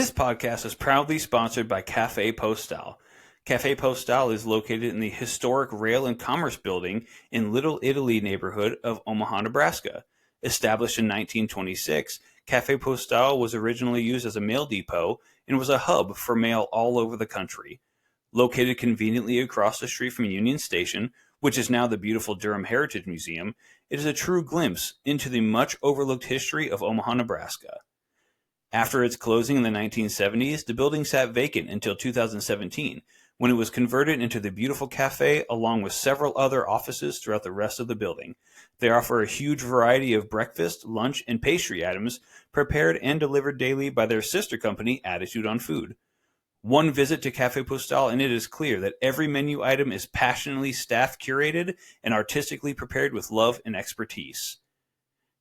This podcast is proudly sponsored by Cafe Postale. Cafe Postale is located in the historic Rail and Commerce Building in Little Italy neighborhood of Omaha, Nebraska. Established in 1926, Cafe Postale was originally used as a mail depot and was a hub for mail all over the country. Located conveniently across the street from Union Station, which is now the beautiful Durham Heritage Museum, it is a true glimpse into the much overlooked history of Omaha, Nebraska. After its closing in the 1970s, the building sat vacant until 2017, when it was converted into the beautiful cafe along with several other offices throughout the rest of the building. They offer a huge variety of breakfast, lunch, and pastry items prepared and delivered daily by their sister company, Attitude on Food. One visit to Cafe Postale and it is clear that every menu item is passionately staff curated and artistically prepared with love and expertise.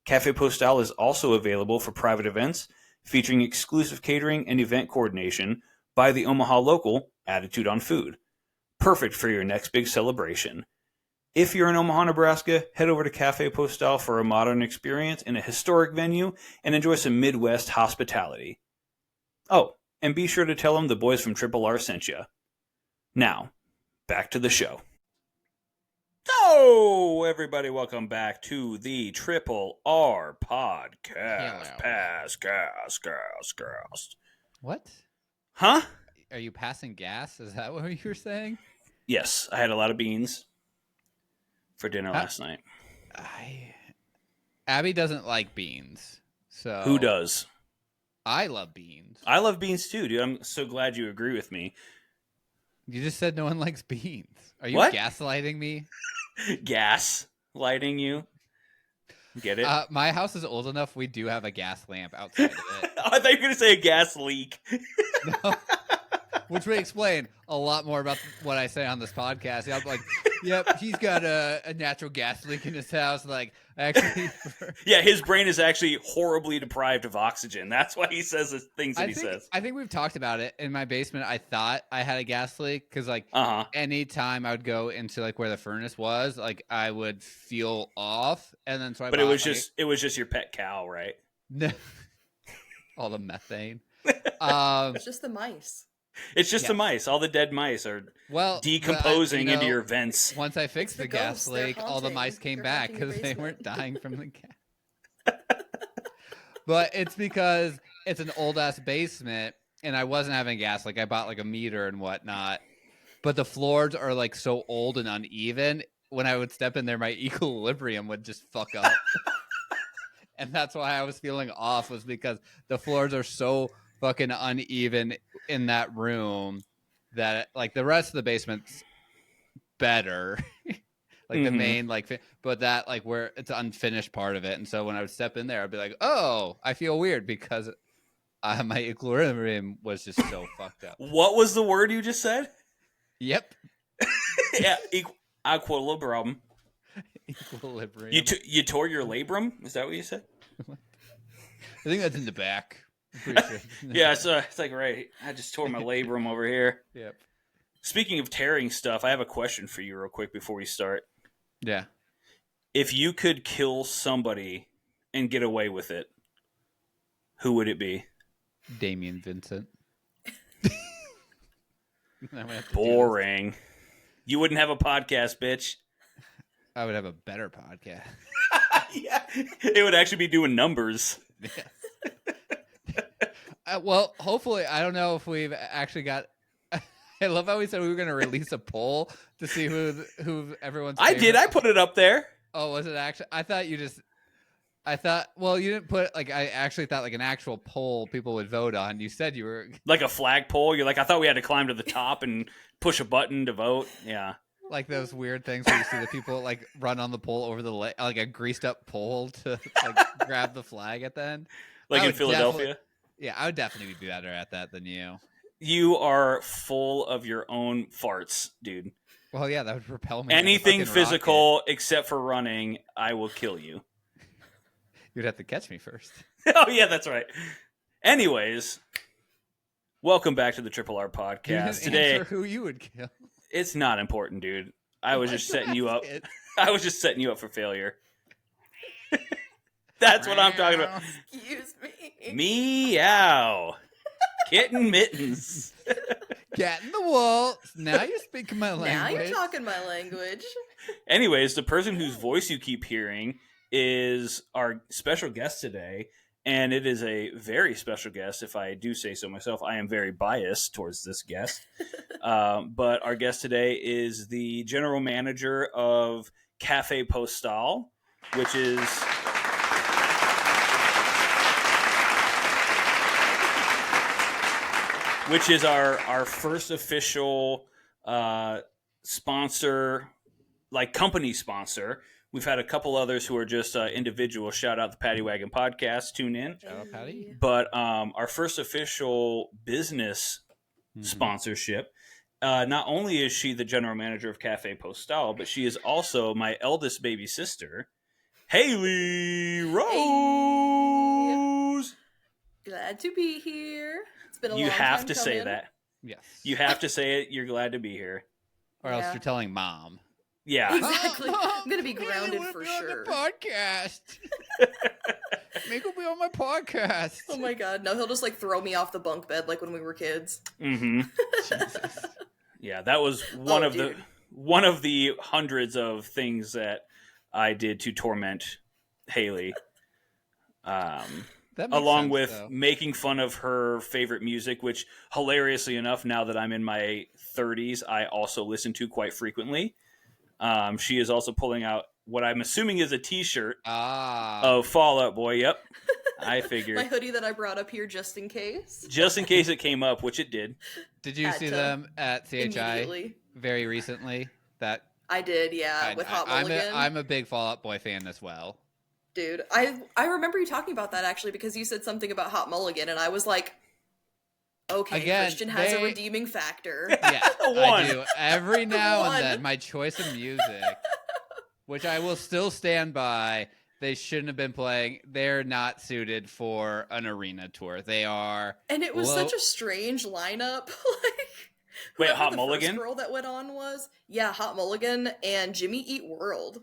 Cafe Postale is also available for private events, featuring exclusive catering and event coordination by the Omaha local Attitude on Food. Perfect for your next big celebration. If you're in Omaha, Nebraska, head over to Cafe Postale for a modern experience in a historic venue and enjoy some Midwest hospitality. Oh, and be sure to tell them the boys from Triple R sent you. Now, back to the show. So, everybody, welcome back to the Triple R podcast. Cast. What? Huh? Are you passing gas? Is that what you were saying? Yes, I had a lot of beans for dinner last night. Abby doesn't like beans. So Who does? I love beans. I love beans too, dude. I'm so glad you agree with me. You just said no one likes beans. Are you What? gaslighting me? Gas lighting you? Get it? My house is old enough. We do have a gas lamp outside of it. I thought you were going to say a gas leak. No. Which would explain a lot more about what I say on this podcast. Yeah, I'm like, yep, he's got a natural gas leak in his house. Like, actually, yeah, his brain is actually horribly deprived of oxygen. That's why he says the things that he says. I think we've talked about it. In my basement, I thought I had a gas leak because, like, anytime I would go into like where the furnace was, like, I would feel off, and then so I. But it was just your pet cow, right? No, all the methane. It's just the mice. It's just the mice. All the dead mice are decomposing into your vents. Once I fixed the gas leak, all the mice came back because they weren't dying from the gas. But it's because it's an old-ass basement, and I wasn't having gas. Like, I bought, like, a meter and whatnot. But the floors are, like, so old and uneven. When I would step in there, my equilibrium would just fuck up. And that's why I was feeling off, was because the floors are so fucking uneven in that room that, like, the rest of the basement's better. Like, the main, like, but that, like, where it's an unfinished part of it. And so when I would step in there, I'd be like, oh, I feel weird because my equilibrium was just so fucked up. What was the word you just said? Yep. Yeah, equilibrium. Equilibrium. You tore your labrum? Is that what you said? I think that's in the back. I'm pretty sure. Yeah, it's like, right. I just tore my labrum over here. Yep. Speaking of tearing stuff, I have a question for you real quick before we start. Yeah. If you could kill somebody and get away with it, who would it be? Damien Vincent. Boring. You wouldn't have a podcast, bitch. I would have a better podcast. Yeah, it would actually be doing numbers. Yes. Well, hopefully, I don't know if we've actually got. I love how we said we were going to release a poll to see who everyone's. I did. I put it up there. Oh, was it actually? I thought you just. I thought. Well, you didn't put like. I actually thought like an actual poll people would vote on. You said you were like a flag poll. You're like, I thought we had to climb to the top and push a button to vote. Yeah. Like those weird things where you see the people like run on the pole over the like a greased up pole to like grab the flag at the end. Like in Philadelphia? Yeah, I would definitely be better at that than you. You are full of your own farts, dude. Well, yeah, that would propel me. Anything physical except for running, I will kill you. You'd have to catch me first. Oh, yeah, that's right. Anyways, welcome back to the Triple R podcast. Today, answer who you would kill. It's not important, dude. I was just setting you up. I was just setting you up for failure. That's what I'm talking about. Excuse me. Meow. Kitten mittens. Cat in the wool. Now you're speaking my language. Now you're talking my language. Anyways, the person whose voice you keep hearing is our special guest today, and it is a very special guest, if I do say so myself. I am very biased towards this guest. But our guest today is the general manager of Cafe Postale, which is... which is our first official sponsor, like company sponsor. We've had a couple others who are just individual. Shout out the Paddy Wagon Podcast. Tune in. Shout out, Patty. But our first official business sponsorship. Not only is she the general manager of Cafe Postale, but she is also my eldest baby sister, Haley Rose. Glad to be here. It's been a long You time have to coming. say that. Yes. You have to say it. You're glad to be here. Or else you're telling mom. Yeah. Exactly. I'm going to be Haley grounded will for be sure. On the podcast. Make him be on my podcast. Oh my god. No, he'll just like throw me off the bunk bed like when we were kids. Mm-hmm. Jesus. Yeah, that was one of the hundreds of things that I did to torment Haley. Along sense, with though. making fun of her favorite music, which hilariously enough, now that I'm in my 30s, I also listen to quite frequently. She is also pulling out what I'm assuming is a t-shirt of Fall Out Boy. Yep. I figured. My hoodie that I brought up here just in case. Just in case it came up, which it did. Did you see them at CHI immediately. very recently? That I did, yeah, with Hot Mulligan. I'm a big Fall Out Boy fan as well. Dude, I remember you talking about that actually because you said something about Hot Mulligan and I was like, okay, Again, Christian has a redeeming factor. Yeah, One. I do. Every now One. and then, my choice of music, which I will still stand by, they shouldn't have been playing. They're not suited for an arena tour. They are. And it was such a strange lineup. Wait, whoever Hot the Mulligan? first girl that went on was, yeah, Hot Mulligan and Jimmy Eat World.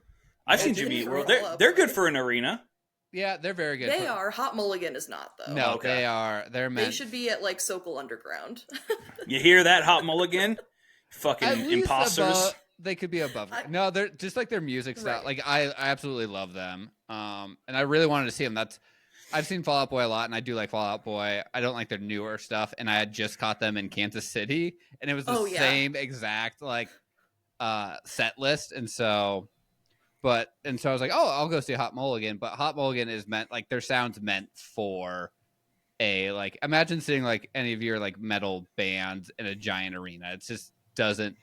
I've seen Jimmy Eat World. They're good for an arena. Yeah, they're very good. They are. Hot Mulligan is not, though. No, Okay. they are. They're meant. They should be at, like, Sokol Underground. You hear that, Hot Mulligan? Fucking At least imposters. they could be above. No, they're just like their music style. Right. Like I absolutely love them. And I really wanted to see them. I've seen Fall Out Boy a lot, and I do like Fall Out Boy. I don't like their newer stuff, and I had just caught them in Kansas City, and it was the same exact like set list, and so I was like, oh, I'll go see Hot Mulligan. But Hot Mulligan is meant like their sound's meant for a like imagine seeing like any of your like metal bands in a giant arena. It just doesn't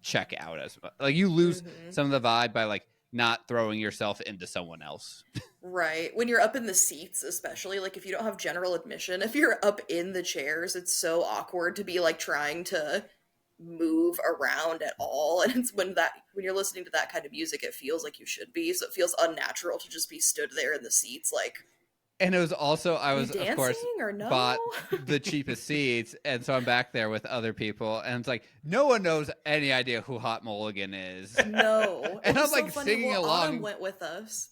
check out as much. Like you lose some of the vibe by like not throwing yourself into someone else. Right. When you're up in the seats, especially, like if you don't have general admission, if you're up in the chairs, it's so awkward to be like trying to move around at all. And it's when you're listening to that kind of music, it feels like you should be. So it feels unnatural to just be stood there in the seats like. And it was also, I was, of course, or no? bought the cheapest seats. And so I'm back there with other people. And it's like, no one knows any idea who Hot Mulligan is. No. And I'm so like funny. singing along. Autumn went with us.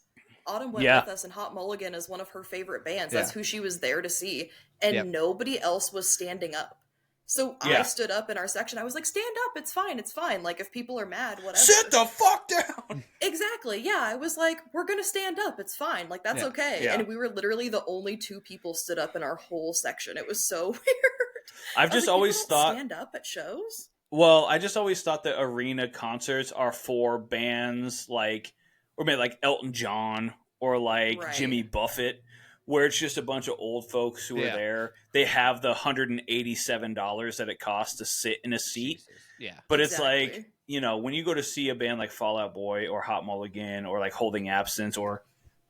And Hot Mulligan is one of her favorite bands. That's who she was there to see. And nobody else was standing up. So I stood up in our section. I was like, stand up. It's fine. It's fine. Like, if people are mad, whatever. Sit the fuck down. Exactly. Yeah. I was like, we're going to stand up. It's fine. Like, that's okay. Yeah. And we were literally the only two people stood up in our whole section. It was so weird. I've just always thought. Stand up at shows? Well, I just always thought that arena concerts are for bands like, or maybe like Elton John or like Jimmy Buffett, where it's just a bunch of old folks who are there. They have the $187 that it costs to sit in a seat. Jesus. Yeah. But it's like, you know, when you go to see a band like Fall Out Boy or Hot Mulligan or like Holding Absence or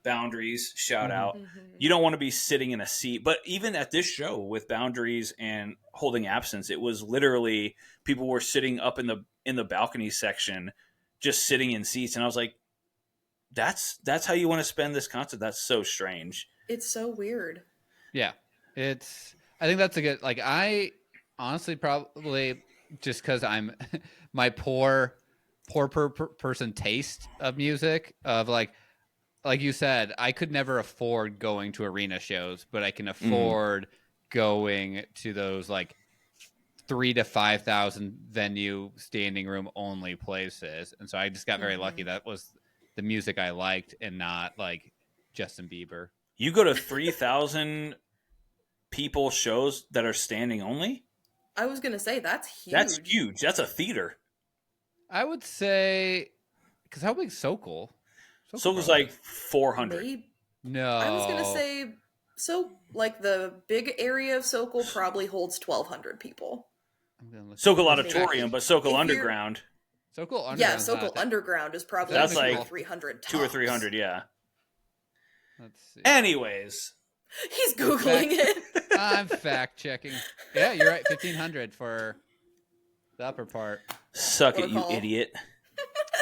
Boundaries, shout out, you don't want to be sitting in a seat. But even at this show with Boundaries and Holding Absence, it was literally people were sitting up in the balcony section, just sitting in seats. And I was like, that's how you want to spend this concert? That's so strange. It's so weird. Yeah. I think that's a good, like, I honestly probably just because I'm my poor person taste of music of like you said, I could never afford going to arena shows, but I can afford going to those like 3,000 to 5,000 venue standing room only places, and so I just got very lucky. That was the music I liked, and not like Justin Bieber. You go to 3,000 people shows that are standing only? I was gonna say that's huge. That's huge. That's a theater. I would say, because how big is Sokol? Sokol's like 400. Maybe. No, I was gonna say like the big area of Sokol probably holds 1,200 people. Sokol Auditorium, but Sokol Underground. Sokol Underground. Yeah, Sokol Underground is probably that's like like 300 tops. 200 or 300, yeah. Let's see. Anyways, He's Googling it. I'm fact checking. Yeah, you're right. 1,500 for the upper part. Suck What it, a you call. idiot.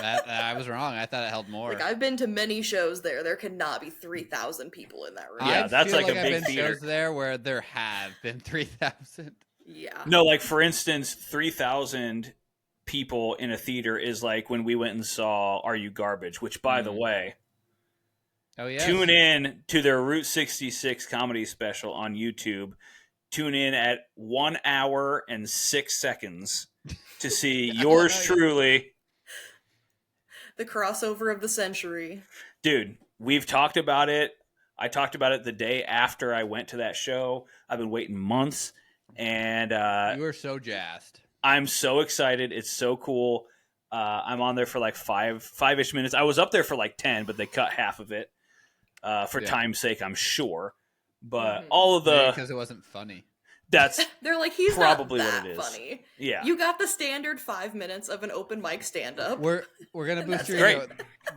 I was wrong. I thought it held more. Like, I've been to many shows there. There cannot be 3,000 people in that room. Yeah, I that's feel like a I've big been theater. shows there where there have been 3,000. Yeah. No, like for instance, 3,000 people in a theater is like when we went and saw Are You Garbage, which, by the way, Oh yeah. tune in to their Route 66 comedy special on YouTube. Tune in at 1 hour and 6 seconds to see yours truly. The crossover of the century. Dude, we've talked about it. I talked about it the day after I went to that show. I've been waiting months, and You were so jazzed. I'm so excited. It's so cool. I'm on there for like five-ish minutes. I was up there for like 10, but they cut half of it for time's sake, I'm sure. But all of the... because it wasn't funny. That's They're like, he's probably not that what it is. funny. Yeah. You got the standard 5 minutes of an open mic stand-up. We're gonna boost your Great. ego.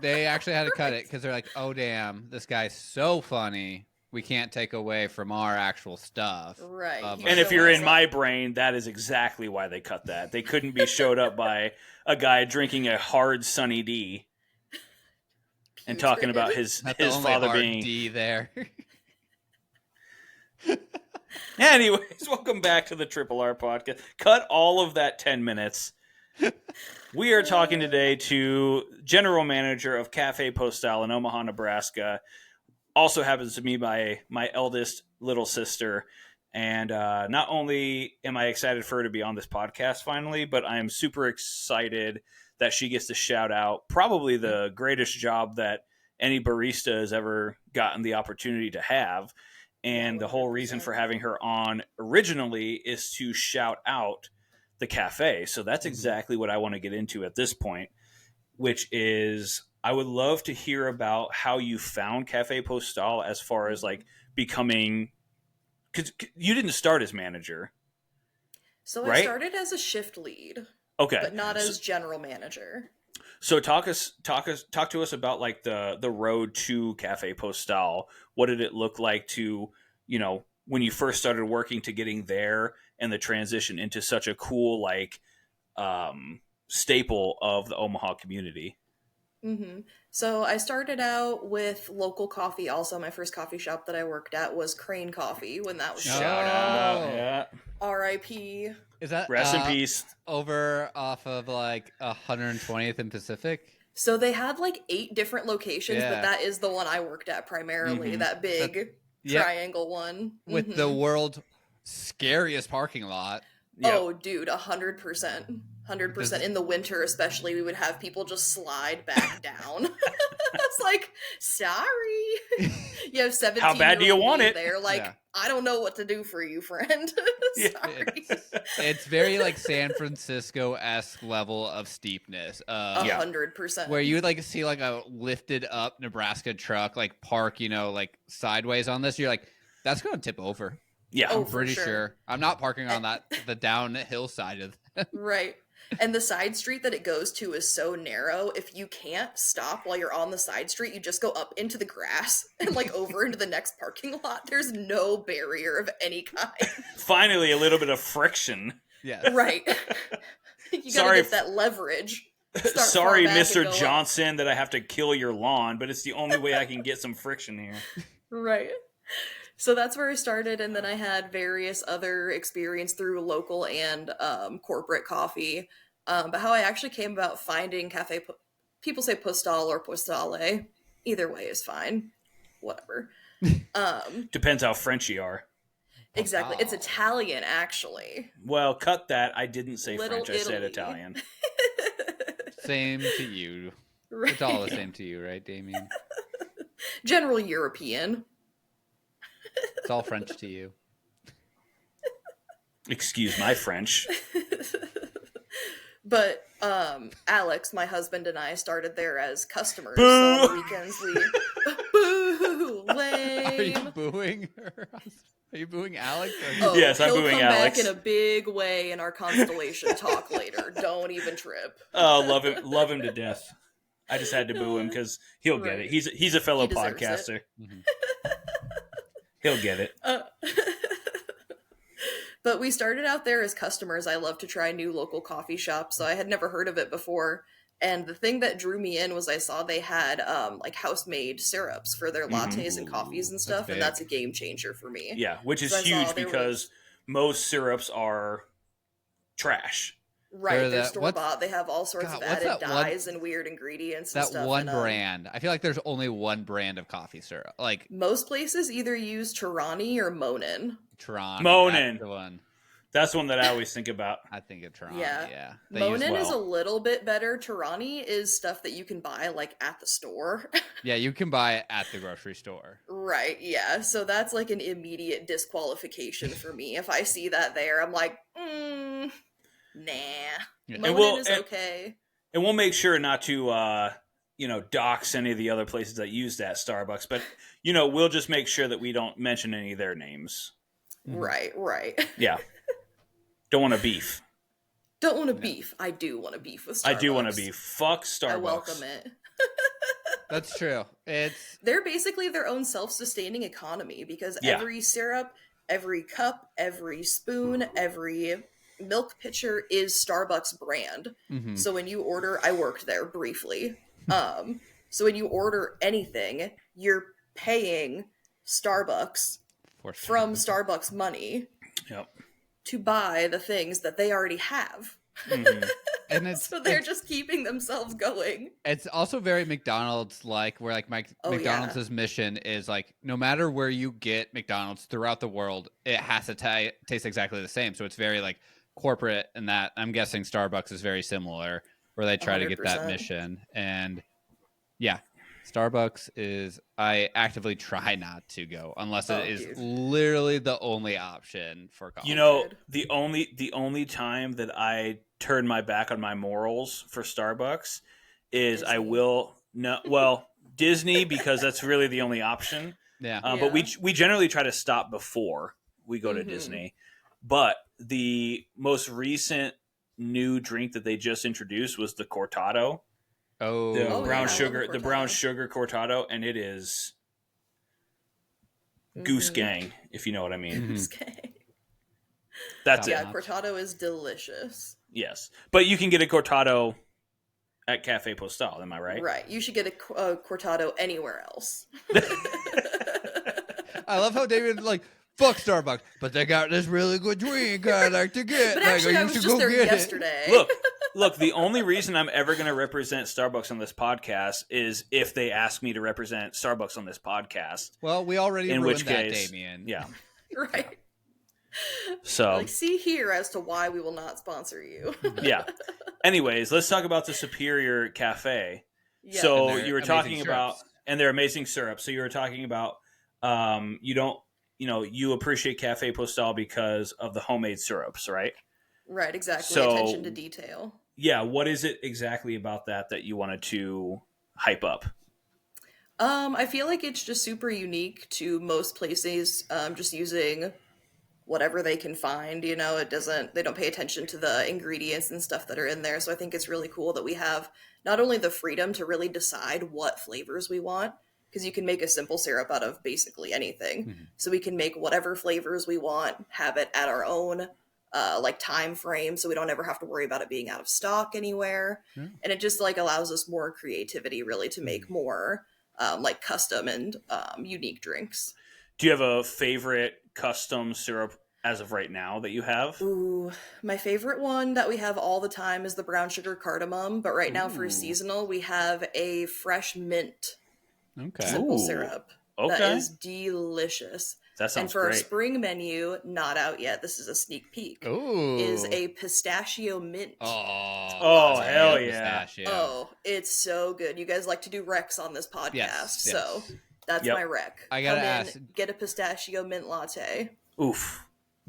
They actually had to cut it because they're like, oh damn, this guy's so funny. We can't take away from our actual stuff. Right. And if you're in my brain, that is exactly why they cut that. They couldn't be showed up by a guy drinking a hard Sunny D and talking about his father being D there. Anyways, welcome back to the Triple R podcast. Cut all of that 10 minutes. We are talking today to general manager of Cafe Postale in Omaha, Nebraska. Also happens to be my eldest little sister. And not only am I excited for her to be on this podcast finally, but I am super excited that she gets to shout out probably the greatest job that any barista has ever gotten the opportunity to have. And the whole reason for having her on originally is to shout out the cafe. So that's exactly what I want to get into at this point, which is I would love to hear about how you found Cafe Postale as far as like becoming, because you didn't start as manager. So right? I started as a shift lead. Okay. But not as general manager. So talk to us about like the road to Cafe Postale. What did it look like to, when you first started working to getting there and the transition into such a cool like staple of the Omaha community? Mm-hmm. So I started out with local coffee. Also, my first coffee shop that I worked at was Crane Coffee when that was Shout out. Yeah. R.I.P. Is that rest in peace? Over off of like 120th and Pacific? So they had like 8 different locations, Yeah. but that is the one I worked at primarily. That big triangle one with the world's scariest parking lot. Yep. Oh, dude, 100%. 100%. In the winter, especially, we would have people just slide back down. It's like, sorry. You have 17 How bad do you want it? They're like, I don't know what to do for you, friend. Sorry. It's very like San Francisco-esque level of steepness. 100%. Where you would like see like a lifted up Nebraska truck like park, like sideways on this. You're like, that's going to tip over. Yeah, I'm pretty sure. I'm not parking on the downhill side of that. Right. And the side street that it goes to is so narrow. If you can't stop while you're on the side street, you just go up into the grass and like over into the next parking lot. There's no barrier of any kind. Finally, a little bit of friction. Yeah. Right. You gotta get that leverage. Sorry, Mr. Johnson, that I have to kill your lawn, but it's the only way I can get some friction here. Right. So that's where I started, and then I had various other experience through local and corporate coffee. But how I actually came about finding Cafe, people say Postale or Postale. Either way is fine. Whatever. Depends how French you are. Exactly. It's Postale. Italian, actually. Well, cut that. I didn't say Little French. I said Italy. Italian. Same to you. Right. It's all the same to you, right, Damien? General European. It's all French to you. Excuse my French. But Alex, my husband, and I started there as customers. Boo! So on the weekends we boo Are you lame. booing her? Are you booing Alex? Oh, Yes, I'm he'll booing come Alex. back in a big way in our constellation talk later. Don't even trip. Oh, love him to death. I just had to boo him because he'll get Right. it. He's a fellow He deserves it. podcaster. Mm-hmm. He'll get it. But we started out there as customers. I love to try new local coffee shops, so I had never heard of it before. And the thing that drew me in was I saw they had like house-made syrups for their lattes and coffees and stuff, and that's a game changer for me. Yeah, which is So I saw huge there because was- most syrups are trash. Right, They're they're that- store-bought. They have all sorts God, of what's added that one- dyes and weird ingredients and That stuff. one and, brand. I feel like there's only one brand of coffee syrup. Like most places either use Tirani or Monin. Toronto. Monin. That's the one. That's the one that I always think about. I think of Toronto. Yeah. Yeah. They use Monin is a well. little bit better. Tirani is stuff that you can buy like at the store. Yeah, you can buy it at the grocery store. Right, yeah. So that's like an immediate disqualification for me. If I see that there, I'm like, nah. Yeah. Monin is okay. And we'll make sure not to dox any of the other places that use that Starbucks, but we'll just make sure that we don't mention any of their names. Right. Yeah. Don't want to beef. Don't want to beef. I do want to beef with Starbucks. I do want to beef. Fuck Starbucks. I welcome it. That's true. They're basically their own self-sustaining economy because Yeah. every syrup, every cup, every spoon, every milk pitcher is Starbucks brand. Mhm. So when you order, I worked there briefly. So when you order anything, you're paying Starbucks from Starbucks money Yep. to buy the things that they already have. Mhm. And So they're just keeping themselves going. it's also very McDonald's like, where like McDonald's mission is like, no matter where you get McDonald's throughout the world, it has to taste exactly the same. So it's very like corporate, and that I'm guessing Starbucks is very similar, where they try to get that 100%. mission. And yeah, Starbucks is, I actively try not to go unless it is dude. literally the only option for coffee. Good. The only time that I turn my back on my morals for Starbucks is I Disney. will Disney, because that's really the only option. Yeah. But we generally try to stop before we go to Mhm. Disney. But the most recent new drink that they just introduced was the Cortado, the Oh, yeah, I brown love sugar, the the brown Cortado. sugar Cortado, and it is goose Mhm. gang, if you know what I mean. Mhm. Okay. That's Yeah, it. notch. Cortado is delicious. Yes, but you can get a Cortado at Cafe Postale. Am I right? Right. You should get a Cortado anywhere else. I love how David like, fuck Starbucks, but they got this really good drink I like to get. But Like, actually, you I was should just go there get it. yesterday. Look. The only reason I'm ever going to represent Starbucks on this podcast is if they ask me to represent Starbucks on this podcast. Well, we already In ruined which that, case, Damien. yeah. Right. So Like, see here as to why we will not sponsor you. yeah. Anyways, let's talk about the Superior Cafe. Yeah. So And their you were amazing talking about, syrups. and their amazing syrups. So you were talking about, you appreciate Cafe Postal because of the homemade syrups, right? Right, exactly. So- Attention to detail. Yeah. What is it exactly about that you wanted to hype up? I feel like it's just super unique to most places, just using whatever they can find, they don't pay attention to the ingredients and stuff that are in there. So I think it's really cool that we have not only the freedom to really decide what flavors we want, because you can make a simple syrup out of basically anything. Mhm. So we can make whatever flavors we want, have it at our own time frame, so we don't ever have to worry about it being out of stock anywhere. Yeah. And it just allows us more creativity really to make more custom and unique drinks. Do you have a favorite custom syrup as of right now that you have? Ooh, my favorite one that we have all the time is the brown sugar cardamom, but right now for Ooh. seasonal we have a fresh mint Okay. simple Ooh, syrup Okay. that is delicious. That sounds And for our great. spring menu, not out yet, this is a sneak peek, Ooh. is a pistachio mint. Oh, hell yeah. Pistachio. Oh, it's so good. You guys like to do recs on this podcast, Yes. so that's my rec. I gotta Come in, ask, get a pistachio mint latte. Oof.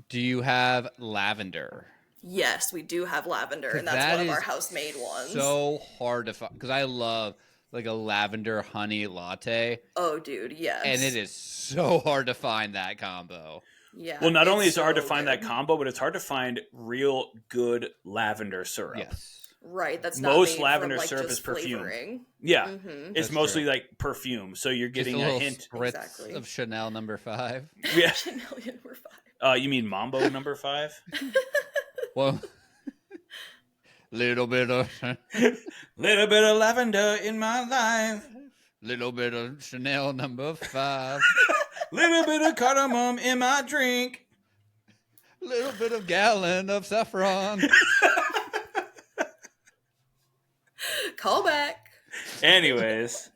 do you have lavender? Yes, we do have lavender, and that's That one of our is house-made ones. So hard to find because I love like a lavender honey latte, Oh, dude, yes. and it is so hard to find that combo. Yeah. Well, not only is it so hard to find good. that combo, but it's hard to find real good lavender syrup. Yes. Right, that's Most not made lavender from, like, syrup just is perfume. flavoring. Yeah, Mm-hmm. it's That's mostly true. like perfume, so you're Just getting a a little hint. spritz Exactly. of Chanel No. 5. Yeah. Chanel number 5. You mean Mambo number 5? Well, little bit of Little bit of lavender in my life. little bit of Chanel No. 5. Little bit of cardamom in my drink. Little bit of gallon of saffron. Call back. Anyways.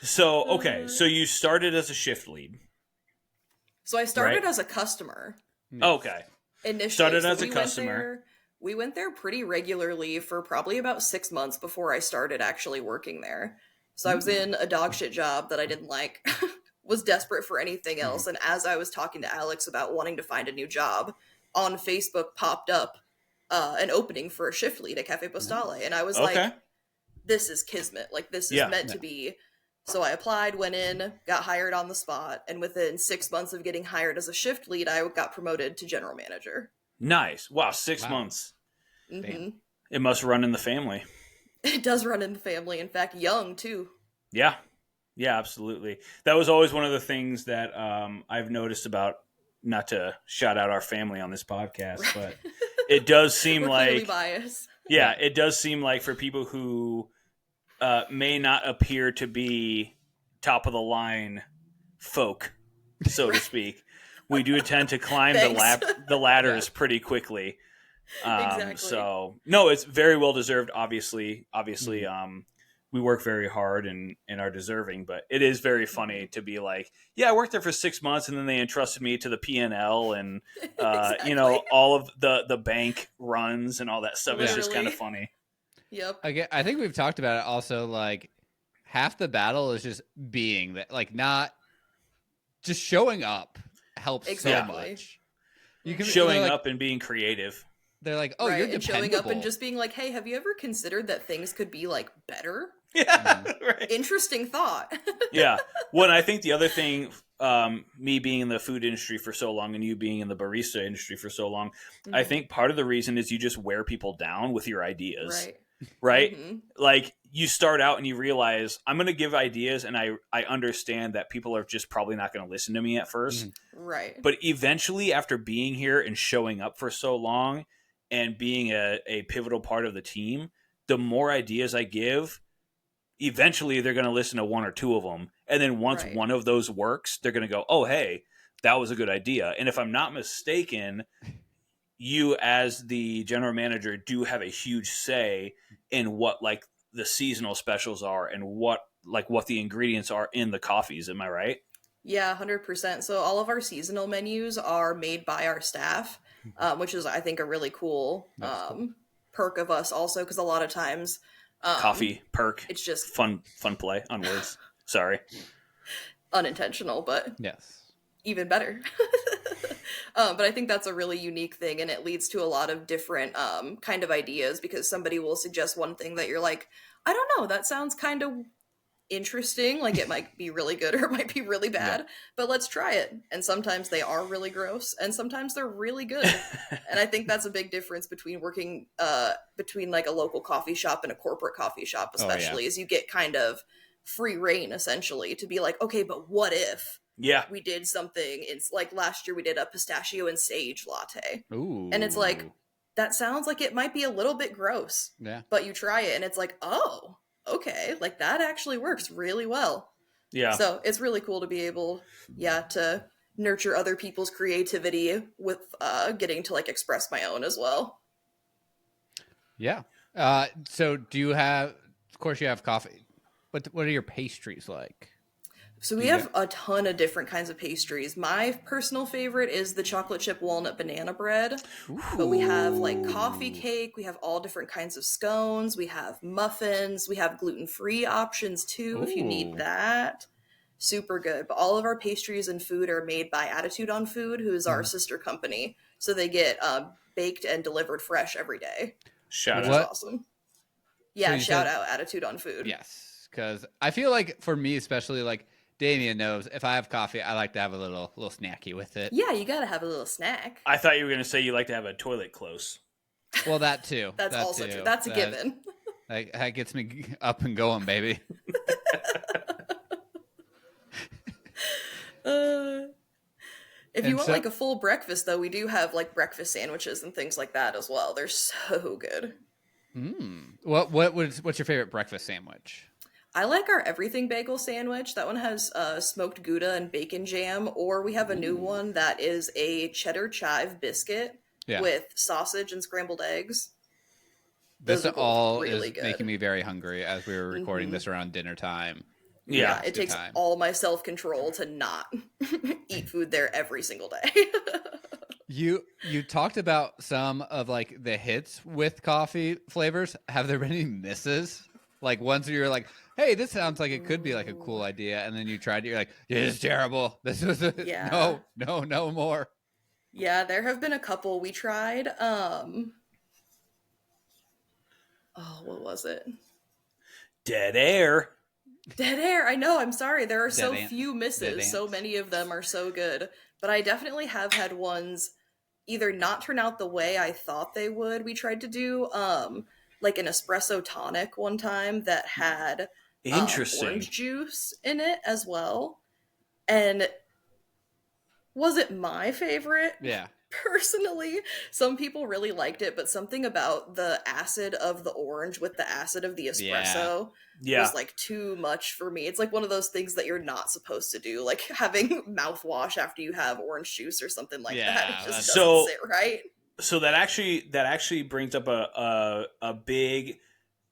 So, okay, so you started as a shift lead. So I started Right. as a customer Okay. initially. Started So as a we customer. We went there pretty regularly for probably about 6 months before I started actually working there. So I was in a dog shit job that I didn't like, was desperate for anything else. And as I was talking to Alex about wanting to find a new job, on Facebook popped up an opening for a shift lead at Cafe Postale. And I was Okay. like, this is kismet. Like, this is Yeah. meant to be. So I applied, went in, got hired on the spot. And within 6 months of getting hired as a shift lead, I got promoted to general manager. Nice. Wow, 6 Wow. months. Mm-hmm. It must run in the family. It does run in the family. In fact, young, too. Yeah. Yeah, absolutely. That was always one of the things that I've noticed about, not to shout out our family on this podcast, but it does seem We're clearly like, biased. yeah, it does seem like for people who may not appear to be top of the line folk, so to speak, we do tend to climb Thanks. the ladders pretty quickly. Exactly. So no, it's very well deserved. Obviously, we work very hard and are deserving, but it is very funny to be like, yeah, I worked there for 6 months and then they entrusted me to the P&L and, Exactly. all of the bank runs and all that stuff. It's just kind of Literally. funny. Yep. I think we've talked about it also, like half the battle is just being that, like not just showing up helps Exactly. so much. You can Showing like, up and being creative. They're like, oh, right. you're And dependable. showing up and just being like, hey, have you ever considered that things could be like better? Yeah. Right. Interesting thought. Yeah. Well, I think the other thing, me being in the food industry for so long and you being in the barista industry for so long, I think part of the reason is you just wear people down with your ideas. Right. Right? Mhm. Like you start out and you realize I'm going to give ideas and I understand that people are just probably not going to listen to me at first. Right. But eventually, after being here and showing up for so long and being a pivotal part of the team, the more ideas I give, eventually they're going to listen to one or two of them. And then once Right. one of those works, they're going to go, oh, hey, that was a good idea. And if I'm not mistaken, you as the general manager do have a huge say in what like the seasonal specials are and what the ingredients are in the coffees. Am I right? Yeah, 100%. So all of our seasonal menus are made by our staff, which is, I think, a really cool, perk of us also, because a lot of times... Coffee, perk. It's just Fun play on words. Sorry. unintentional, but Yes. even better. But I think that's a really unique thing, and it leads to a lot of different kind of ideas, because somebody will suggest one thing that you're like, I don't know, that sounds kind of interesting, like it might be really good or it might be really bad, but let's try it. And sometimes they are really gross and sometimes they're really good. And I think that's a big difference between working between like a local coffee shop and a corporate coffee shop, especially, is you get kind of free reign essentially to be like, okay, but what if we did something, it's like last year we did a pistachio and sage latte. Ooh. And it's like, that sounds like it might be a little bit gross, but you try it and it's like, oh, okay, like that actually works really well. Yeah. So it's really cool to be able, to nurture other people's creativity with getting to like express my own as well. Yeah. So do you have, of course you have coffee, but what are your pastries like? So we have a ton of different kinds of pastries. My personal favorite is the chocolate chip walnut banana bread. But we have like coffee cake, we have all different kinds of scones, we have muffins, we have gluten-free options too if you need that. Super good. But all of our pastries and food are made by Attitude on Food, who is our sister company. So they get baked and delivered fresh every day. Shout Which out. is awesome. Yeah, shout out Attitude on Food. Yes, because I feel like for me, especially like Damien knows, if I have coffee, I like to have a little snacky with it. Yeah, you gotta have a little snack. I thought you were going to say you like to have a toilet close. Well, that too. That's that also too. true. That's a given. That gets me up and going, baby. If you want like a full breakfast, though, we do have like breakfast sandwiches and things like that as well. They're so good. What's your favorite breakfast sandwich? I like our everything bagel sandwich. That one has smoked Gouda and bacon jam. Or we have a new one that is a cheddar chive biscuit with sausage and scrambled eggs. This all really is good. Making me very hungry as we were recording this around dinner time. Yeah, it takes all my self-control to not eat food there every single day. You talked about some of like the hits with coffee flavors. Have there been any misses? Like ones where you're like, hey, this sounds like it could be like a cool idea, and then you tried it, you're like, this is terrible. This was no more. Yeah, there have been a couple we tried. What was it? Dead air. Dead air. I know. I'm sorry. There are so few misses. So many of them are so good. But I definitely have had ones either not turn out the way I thought they would. We tried to do like an espresso tonic one time that had orange juice in it as well. And was it my favorite? Yeah. Personally, some people really liked it, but something about the acid of the orange with the acid of the espresso was like too much for me. It's like one of those things that you're not supposed to do, like having mouthwash after you have orange juice or something like that. It just doesn't sit right. So that actually brings up a big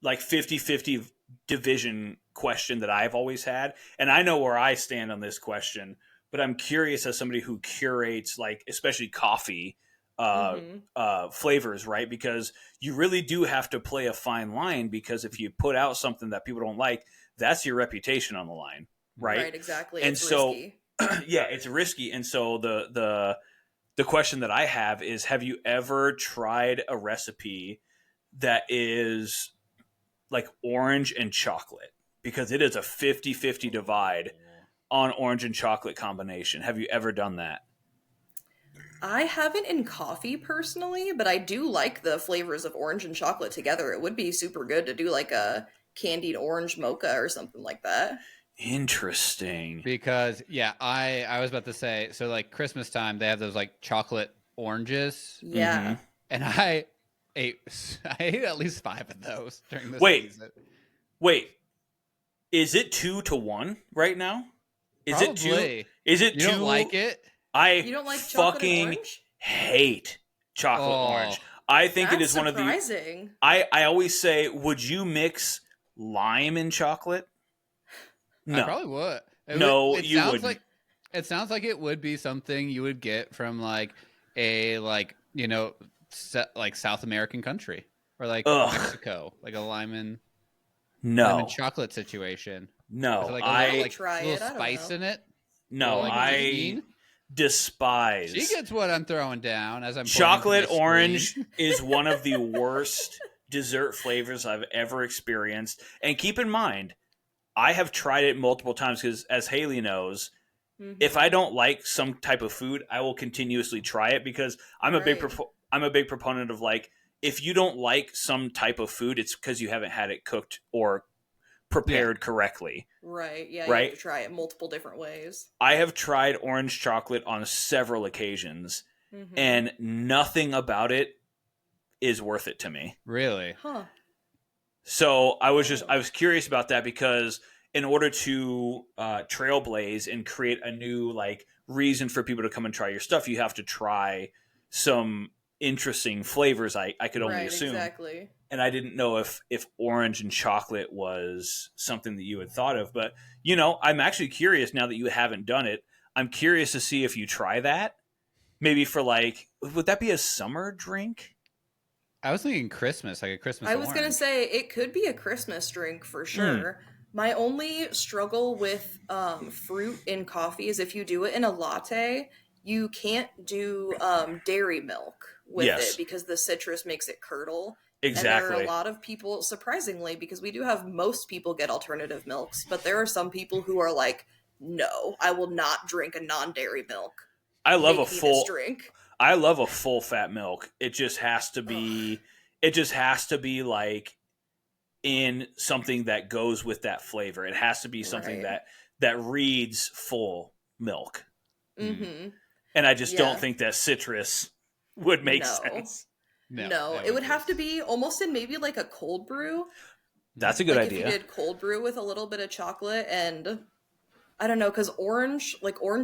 like 50-50 division question that I've always had, and I know where I stand on this question. But I'm curious as somebody who curates, like, especially coffee flavors, right? Because you really do have to play a fine line, because if you put out something that people don't like, that's your reputation on the line, right? Right, exactly. And it's so, risky. Yeah, it's risky. And so the question that I have is, have you ever tried a recipe that is like orange and chocolate? Because it is a 50-50 divide on orange and chocolate combination. Have you ever done that? I haven't in coffee personally, but I do like the flavors of orange and chocolate together. It would be super good to do like a candied orange mocha or something like that. Interesting. Because I was about to say, so like Christmas time they have those like chocolate oranges. Yeah. And I ate at least 5 of those during this season. Wait. Is it 2-1 right now? Is Probably. Is it you 2? Don't like it? You don't like fucking hate chocolate orange. I think it is one of the. I always say, would you mix lime in chocolate? No, I probably would. You wouldn't. It sounds like it would be something you would get from like a like South American country or like Mexico, like a lemon chocolate situation. No, like try a little spice in it. No, I despise. She gets what I'm throwing down as I'm. Chocolate orange is one of the worst dessert flavors I've ever experienced. And keep in mind, I have tried it multiple times because, as Haley knows, if I don't like some type of food, I will continuously try it because I'm a big proponent of like, if you don't like some type of food, it's because you haven't had it cooked or prepared correctly. Right. Yeah. Right? You have to try it multiple different ways. I have tried orange chocolate on several occasions, and nothing about it is worth it to me. Really? Huh. So I was curious about that because in order to trailblaze and create a new like reason for people to come and try your stuff, you have to try some interesting flavors I could only Right, assume. exactly. And I didn't know if orange and chocolate was something that you had thought of. But, I'm actually curious now that you haven't done it. I'm curious to see if you try that. Maybe for would that be a summer drink? I was thinking Christmas, like a Christmas I was orange. gonna say it could be a Christmas drink for sure. My only struggle with fruit in coffee is if you do it in a latte, you can't do dairy milk with it because the citrus makes it curdle. And there are a Exactly. lot of people, surprisingly, because we do have most people get alternative milks, but there are some people who are like, no, I will not drink a non-dairy milk. I love Make me this drink. I love a full fat milk. It just has to be. Ugh. It just has to be in something that goes with that flavor. It has to be something Right. that reads full milk. Mm-hmm. And I just don't Yeah. think that citrus would make No. sense. No, it would have to be almost in maybe like a cold brew. That's a good Like idea. if you did cold brew with a little bit of chocolate and I don't know, because orange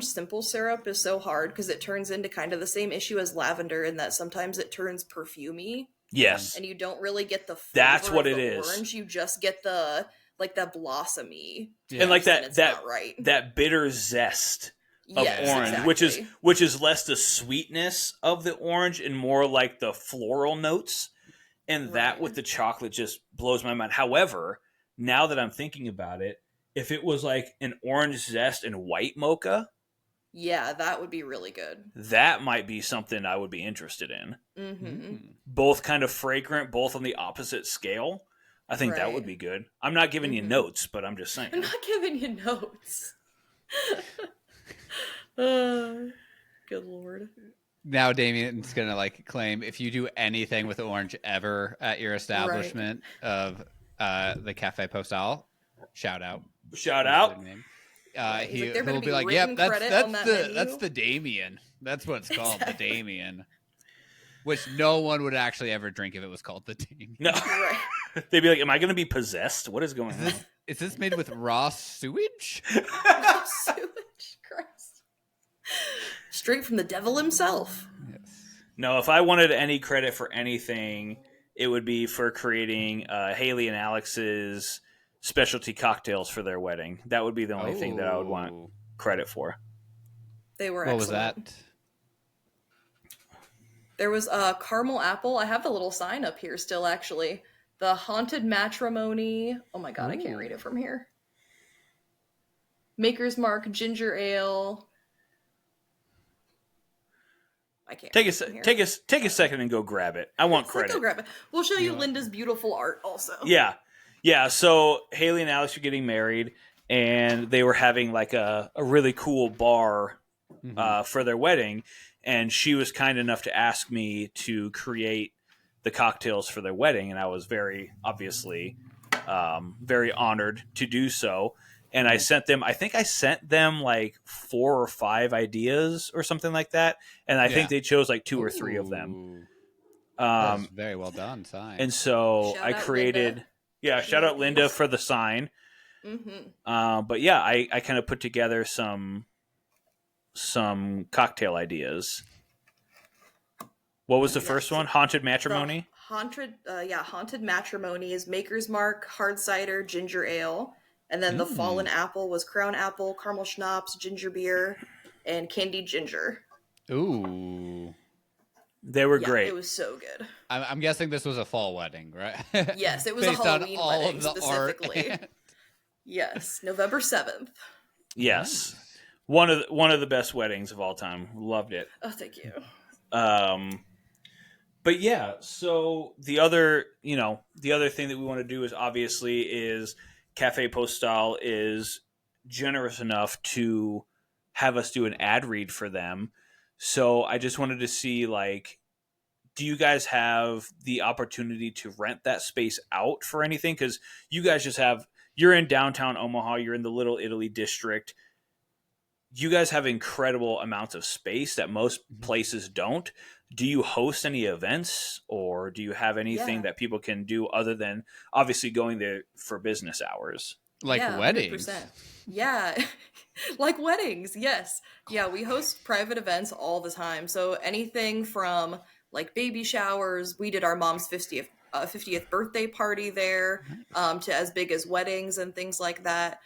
simple syrup is so hard because it turns into kind of the same issue as lavender in that sometimes it turns perfumey. Yes. And you don't really get the flavor That's what of it the is. Orange, you just get the that blossomy. And it's not right. that bitter zest of Yes, orange, exactly. which is less the sweetness of the orange and more like the floral notes. And that Right. with the chocolate just blows my mind. However, now that I'm thinking about it, if it was like an orange zest and white mocha, Yeah, that would be really good. that might be something I would be interested in. Mm-hmm. Both kind of fragrant, both on the opposite scale. I think that would Right. be good. I'm not giving you Mhm. notes, but I'm just saying. I'm not giving you notes. Good lord. Now Damien's gonna claim if you do anything with orange ever at your establishment of the Cafe Postale, shout out. Shout out. Right, he's like, "There better He'll be be like, written "Yep, that's credit on that menu." that's the Damien. That's what it's called, Exactly. the Damien." Which no one would actually ever drink if it was called the Damien. No. Right. They'd be like, am I going to be possessed? What is going on? Is this made with raw sewage? Sewage, Christ. Straight from the devil himself. Yes. No, if I wanted any credit for anything, it would be for creating Haley and Alex's specialty cocktails for their wedding. That would be the only thing that I would want credit for. They were What excellent. was that? There was a caramel apple. I have the little sign up here still, actually. The haunted matrimony. Oh my god, I can't read it from here. Maker's Mark ginger ale. I can't. Take a second and go grab it. I want credit. Go grab it. We'll show you Linda's beautiful art also. Yeah. So Haley and Alex were getting married, and they were having a really cool bar for their wedding. And she was kind enough to ask me to create the cocktails for their wedding, and I was very obviously very honored to do so. And I sent them 4 or 5 ideas or something like that, and I think they chose 2 or 3 of them. That's very well done, sign. And so Shout I out created, Linda. Shout out Linda for the sign. Mm-hmm. But yeah, I kind of put together some cocktail ideas. What was the first one? Haunted Matrimony? Haunted Matrimony is Maker's Mark, hard cider, ginger ale. And then the fallen apple was crown apple, caramel schnapps, ginger beer, and candied ginger. Ooh. They were great. It was so good. I'm guessing this was a fall wedding, right? Yes, it was Based a Halloween on all wedding of the specifically. art. Yes, November 7th. Yes. One of the best weddings of all time. Loved it. Oh, thank you. But yeah, so the other thing that we want to do is Cafe Postale is generous enough to have us do an ad read for them. So I just wanted to see, do you guys have the opportunity to rent that space out for anything? Because you guys you're in downtown Omaha, you're in the Little Italy district. You guys have incredible amounts of space that most places don't. Do you host any events, or do you have anything that people can do other than obviously going there for business hours? Weddings? 100%. Yeah, like weddings, yes. Yeah, we host private events all the time. So anything from like baby showers. We did our mom's 50th birthday party there, to as big as weddings and things like that.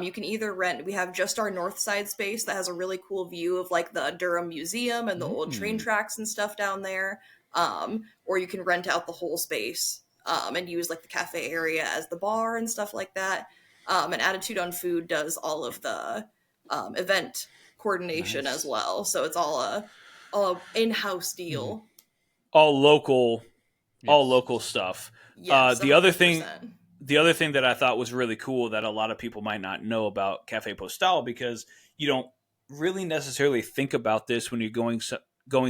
You can either rent, we have just our north side space that has a really cool view of like the Durham Museum and the old train tracks and stuff down there. Or you can rent out the whole space and use like the cafe area as the bar and stuff like that. And Attitude on Food does all of the event coordination as well. So it's all a in-house deal. All local stuff. Yes, the other 100%. thing that I thought was really cool that a lot of people might not know about Cafe Postale, because you don't really necessarily think about this when you're going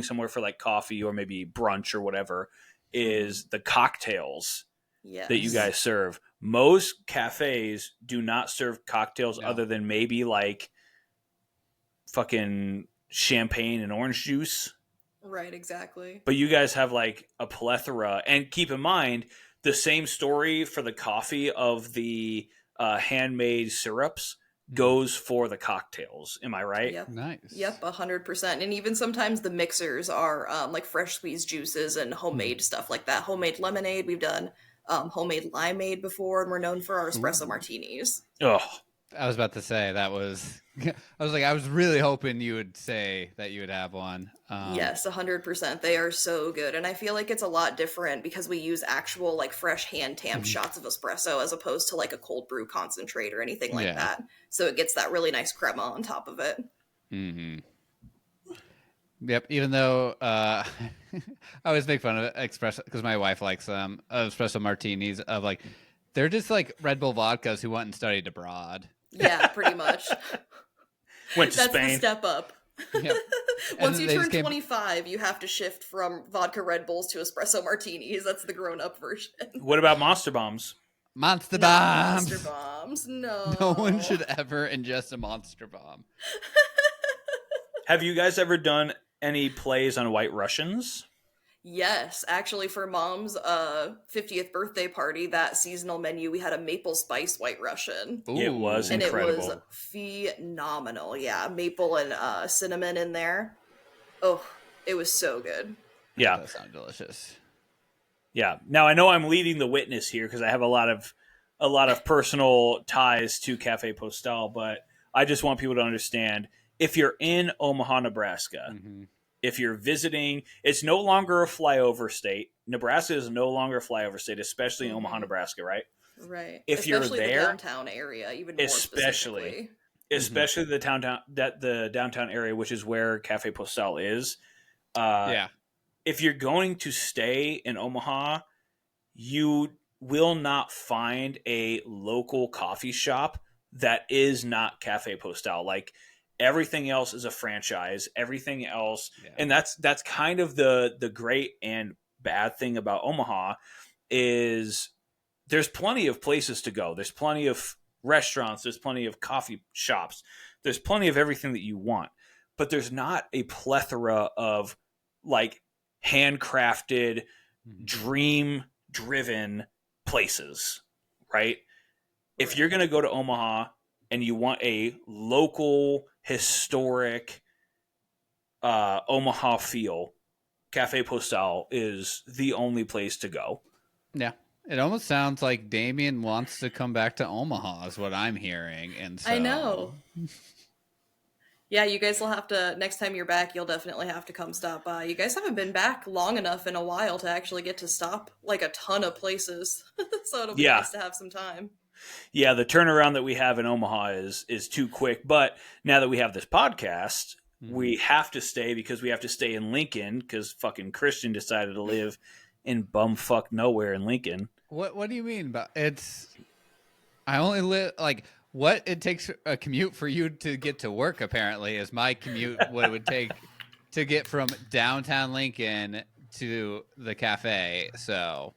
somewhere for like coffee or maybe brunch or whatever, is the cocktails that you guys serve. Most cafes do not serve cocktails other than maybe like fucking champagne and orange juice. Right, exactly. But you guys have like a plethora. And keep in mind, the same story for the coffee of the handmade syrups goes for the cocktails. Am I right? Yep. Nice. Yep, 100%. And even sometimes the mixers are like fresh squeezed juices and homemade stuff like that. Homemade lemonade. We've done homemade limeade before, and we're known for our espresso martinis. Oh, I was about to say that was. I was really hoping you would say that you would have one. Yes, 100%. They are so good, and I feel like it's a lot different because we use actual like fresh hand tamped shots of espresso as opposed to like a cold brew concentrate or anything like that. So it gets that really nice crema on top of it. Mm-hmm. Yep. Even though I always make fun of espresso because my wife likes espresso martinis of like they're just like Red Bull vodkas who went and studied abroad. Yeah, pretty much. Went to That's Spain. the step up. Yep. Once you turn 25, you have to shift from vodka Red Bulls to espresso martinis. That's the grown-up version. What about Monster Bombs? Monster Not bombs. Monster Bombs. No. No one should ever ingest a monster bomb. Have you guys ever done any plays on White Russians? Yes, actually, for Mom's 50th birthday party, that seasonal menu, we had a maple spice White Russian. Ooh. It was And incredible. it was phenomenal. Yeah, maple and cinnamon in there. Oh, it was so good. Yeah. That sounds delicious. Yeah. Now I know I'm leading the witness here because I have a lot of personal ties to Cafe Postale, but I just want people to understand, if you're in Omaha, Nebraska, if you're visiting, it's no longer a flyover state. Nebraska is no longer a flyover state, especially in Omaha, Nebraska, right? Right. If especially you're there, the downtown area, even more especially specifically. the downtown area, which is where Cafe Postale is. Yeah. If you're going to stay in Omaha, you will not find a local coffee shop that is not Cafe Postale. Like, everything else is a franchise. Everything else, and that's kind of the great and bad thing about Omaha is there's plenty of places to go. There's plenty of restaurants. There's plenty of coffee shops. There's plenty of everything that you want, but there's not a plethora of like handcrafted, dream-driven places, right? If you're going to go to Omaha and you want a local, historic Omaha feel, Cafe Postale is the only place to go. Yeah. It almost sounds like Damien wants to come back to Omaha is what I'm hearing. And so... I know. Yeah, you guys will have to, next time you're back, you'll definitely have to come stop by. You guys haven't been back long enough in a while to actually get to stop like a ton of places. So it'll be nice to have some time. Yeah, the turnaround that we have in Omaha is too quick. But now that we have this podcast, we have to stay because we have to stay in Lincoln because fucking Christian decided to live in bumfuck nowhere in Lincoln. What do you mean? I only live like what it takes a commute for you to get to work. Apparently, is my commute what it would take to get from downtown Lincoln to the cafe. So.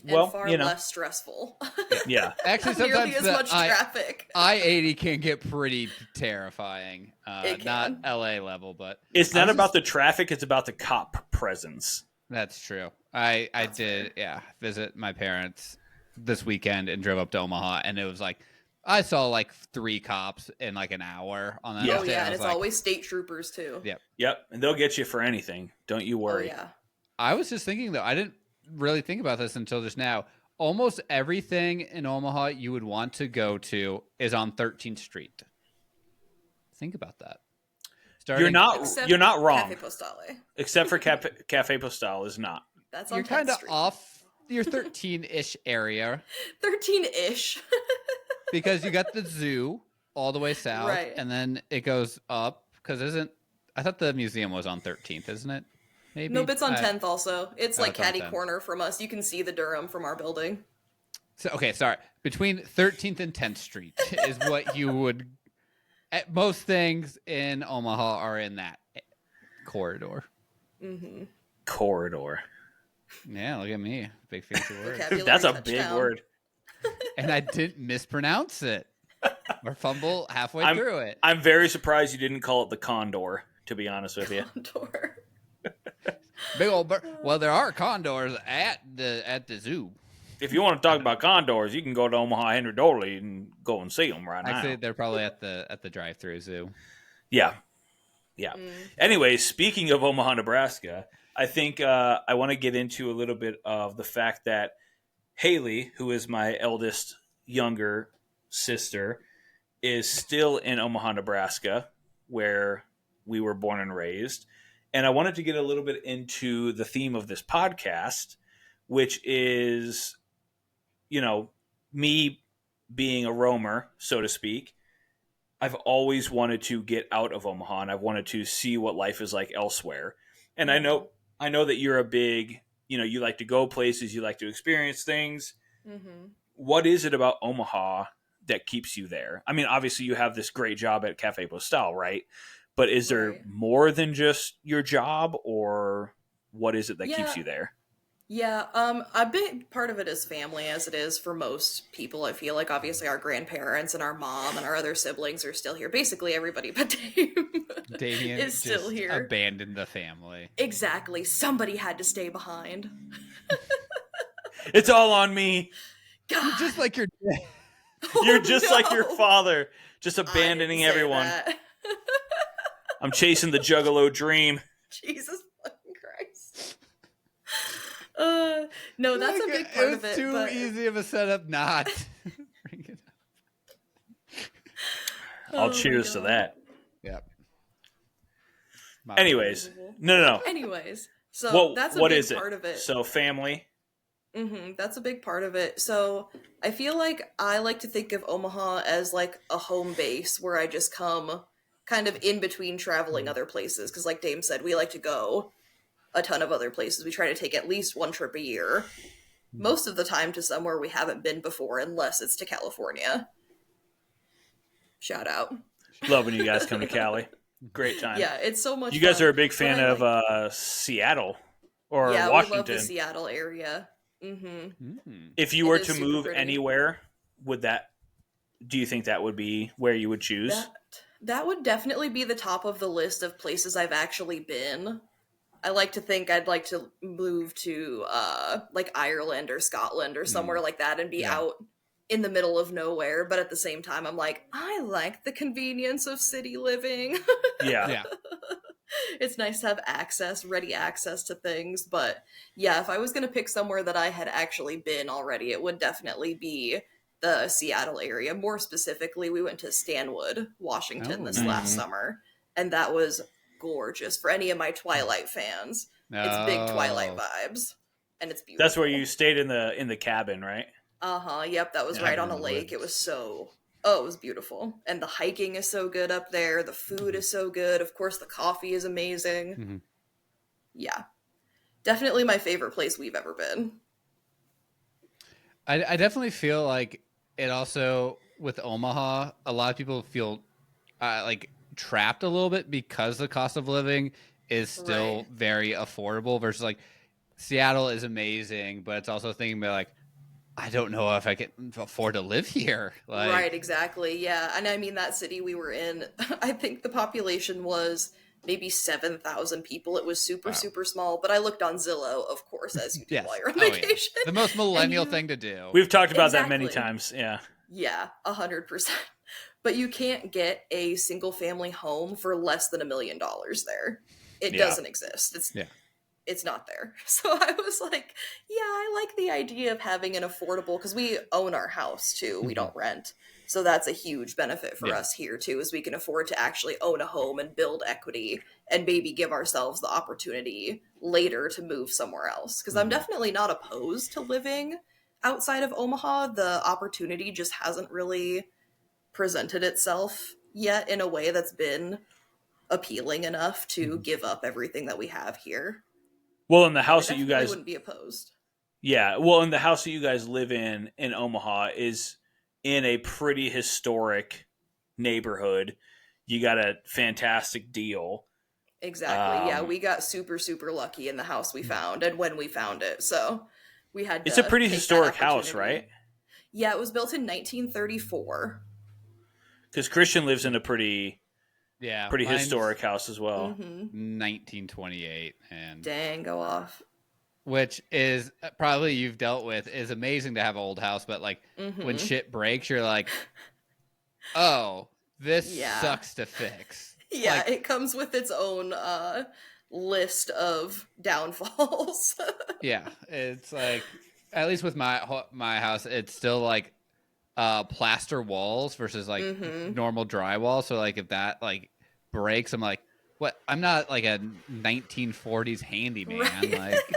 And far less stressful. Yeah. Actually, nearly sometimes as much traffic. I-80 can get pretty terrifying. Not LA level, but it's not about the traffic. It's about the cop presence. That's true. I did visit my parents this weekend and drove up to Omaha, and it was like I saw like 3 cops in like an hour on that. Oh yeah, and it's always state troopers too. Yep. And they'll get you for anything. Don't you worry. Oh, yeah. I was just thinking, though, I didn't really think about this until just now. Almost everything in Omaha you would want to go to is on 13th Street. Think about that. You're not wrong. Cafe Postale. Except for Cafe Postale is not. That's on You're kind of Street. off your 13-ish area. 13-ish. Because you got the zoo all the way south, right. And then it goes up. Because I thought the museum was on 13th, isn't it? Maybe. Nope, it's on 10th also. It's like it's catty corner from us. You can see the Durham from our building. So, okay, sorry. Between 13th and 10th Street is what you would... Most things in Omaha are in that corridor. Mm-hmm. Corridor. Yeah, look at me. Big fancy word. That's a big word. And I didn't mispronounce it or fumble halfway through it. I'm very surprised you didn't call it the Condor, to be honest with you. Condor. Big old bird. Well, there are condors at the zoo. If you want to talk about condors, you can go to Omaha Henry Dorley and go and see them right now. Actually, they're probably at the drive-through zoo. Yeah. Anyway, speaking of Omaha, Nebraska, I think I want to get into a little bit of the fact that Haley, who is my eldest younger sister, is still in Omaha, Nebraska, where we were born and raised. And I wanted to get a little bit into the theme of this podcast, which is, me being a roamer, so to speak. I've always wanted to get out of Omaha, and I've wanted to see what life is like elsewhere. And I know that you're a big, you like to go places, you like to experience things. Mm-hmm. What is it about Omaha that keeps you there? I mean, obviously you have this great job at Cafe Postale, right? But is there more than just your job, or what is it that keeps you there? Yeah, a big part of it is family, as it is for most people. I feel like obviously our grandparents and our mom and our other siblings are still here. Basically everybody but Damien is still here. Abandoned the family. Exactly. Somebody had to stay behind. It's all on me. God. You're just like your dad. You're just like your father, just abandoning everyone. I'm chasing the Juggalo dream. Jesus fucking Christ. No, that's a big part of it. It's too easy of a setup not. Bring it up. I'll cheers to that. Yep. Anyways, no. Anyways, so that's a big part of it. So family. That's a big part of it. So I feel like I like to think of Omaha as like a home base where I just come kind of in between traveling other places. Because like Dame said, we like to go a ton of other places. We try to take at least one trip a year. Most of the time to somewhere we haven't been before, unless it's to California. Shout out. Love when you guys come to Cali. Great time. Yeah, it's so much fun. You guys are a big fan of Seattle or Washington. We love the Seattle area. If you were to move anywhere, do you think that would be where you would choose? That would definitely be the top of the list of places I've actually been. I like to think I'd like to move to like Ireland or Scotland or somewhere like that and be out in the middle of nowhere. But at the same time, I'm like, I like the convenience of city living. Yeah. It's nice to have ready access to things. But yeah, if I was going to pick somewhere that I had actually been already, it would definitely be the Seattle area. More specifically, we went to Stanwood, Washington this last summer. And that was gorgeous. For any of my Twilight fans, it's big Twilight vibes. And it's beautiful. That's where you stayed in the cabin, right? Yep, that was right on a lake. It was it was beautiful. And the hiking is so good up there. The food is so good. Of course, the coffee is amazing. Yeah. Definitely my favorite place we've ever been. I definitely feel like it also, with Omaha, a lot of people feel like trapped a little bit because the cost of living is still very affordable versus like Seattle is amazing, but it's also thinking about like, I don't know if I can afford to live here. Right, exactly. Yeah. And I mean, that city we were in, I think the population was maybe 7,000 people. It was super small, but I looked on Zillow, of course, as you do while you're on vacation. Yeah. The most millennial thing to do. We've talked about that many times. Yeah. Yeah, 100%. But you can't get a single family home for less than $1 million there. It doesn't exist. it's not there. So I was like, yeah, I like the idea of having an affordable, because we own our house too. We don't rent. So that's a huge benefit for us here too, is we can afford to actually own a home and build equity and maybe give ourselves the opportunity later to move somewhere else. Because I'm definitely not opposed to living outside of Omaha. The opportunity just hasn't really presented itself yet in a way that's been appealing enough to give up everything that we have here. Well, in the I house that you definitely guys, wouldn't be opposed. yeah, well, in the house that you guys live in Omaha is in a pretty historic neighborhood. You got a fantastic deal. Exactly. Yeah, we got super, super lucky in the house we found and when we found it. So we had It's a to pretty take that historic house, opportunity. right? Yeah, it was built in 1934. Because Christian lives in a pretty Yeah, pretty mine's historic house as well. 1928, and Dang, go off. which is probably you've dealt with is amazing to have an old house, but like when shit breaks, you're like, oh, this Yeah. sucks to fix. Yeah, Like, it comes with its own list of downfalls. yeah, it's like at least with my house, it's still like plaster walls versus like normal drywall. So like if that like breaks, I'm like, what? I'm not like a 1940s handyman. Right. Like,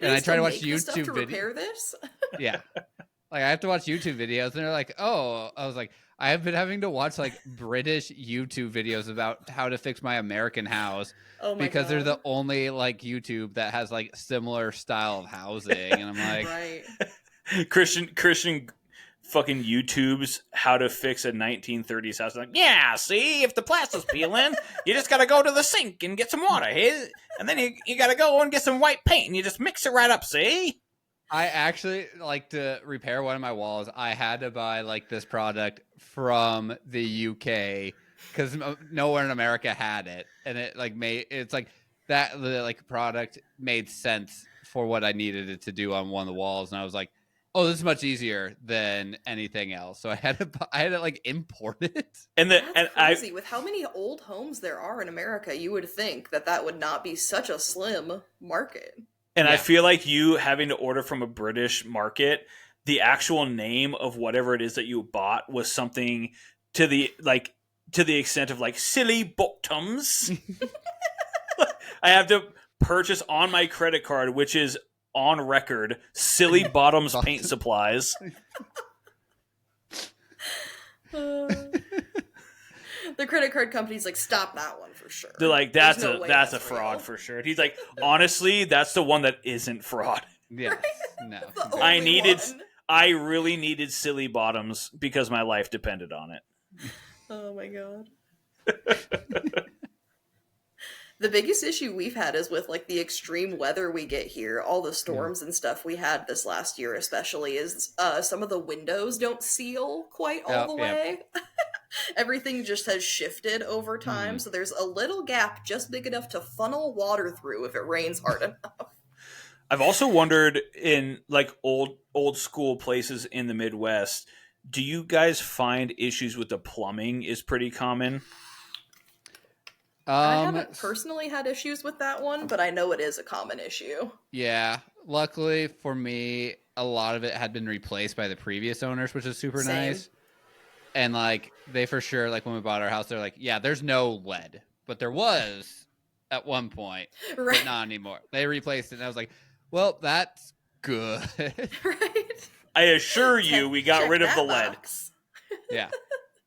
and They I try to still watch make the stuff YouTube to videos. repair this? Yeah. Like I have to watch YouTube videos and they're like, oh, I was like, I have been having to watch like British YouTube videos about how to fix my American house Oh my because they're God. the only like YouTube that has like similar style of housing. And I'm like, Right. Christian fucking YouTube's how to fix a 1930s house. Like, yeah, see, if the plaster's peeling, you just gotta go to the sink and get some water, hey? And then you gotta go and get some white paint and you just mix it right up, see? I actually like to repair one of my walls. I had to buy like this product from the UK because nowhere in America had it, and it like made it's like that the like product made sense for what I needed it to do on one of the walls, and I was like, oh, this is much easier than anything else. So I had to like import it. And That's crazy. With how many old homes there are in America, you would think that that would not be such a slim market. And Yeah. I feel like you having to order from a British market, the actual name of whatever it is that you bought was something to the extent of like silly bottoms. I have to purchase on my credit card, which is on record, silly bottoms paint supplies. The credit card company's like, stop that one for sure. They're like, There's that's no way a fraud real. for sure. And he's like, honestly, that's the one that isn't fraud. Yes. No. The I only needed one. I really needed silly bottoms because my life depended on it. Oh my God. The biggest issue we've had is with like the extreme weather we get here, all the storms and stuff we had this last year especially, is some of the windows don't seal quite all the way. Everything just has shifted over time, so there's a little gap just big enough to funnel water through if it rains hard enough. I've also wondered in like old school places in the Midwest, do you guys find issues with the plumbing is pretty common? I haven't personally had issues with that one, but I know it is a common issue. Yeah. Luckily for me, a lot of it had been replaced by the previous owners, which is super nice. And like they for sure, like when we bought our house, they're like, yeah, there's no lead, but there was at one point, but not anymore. They replaced it, and I was like, well, that's good. Right. I assure you, we got rid of the lead. Yeah.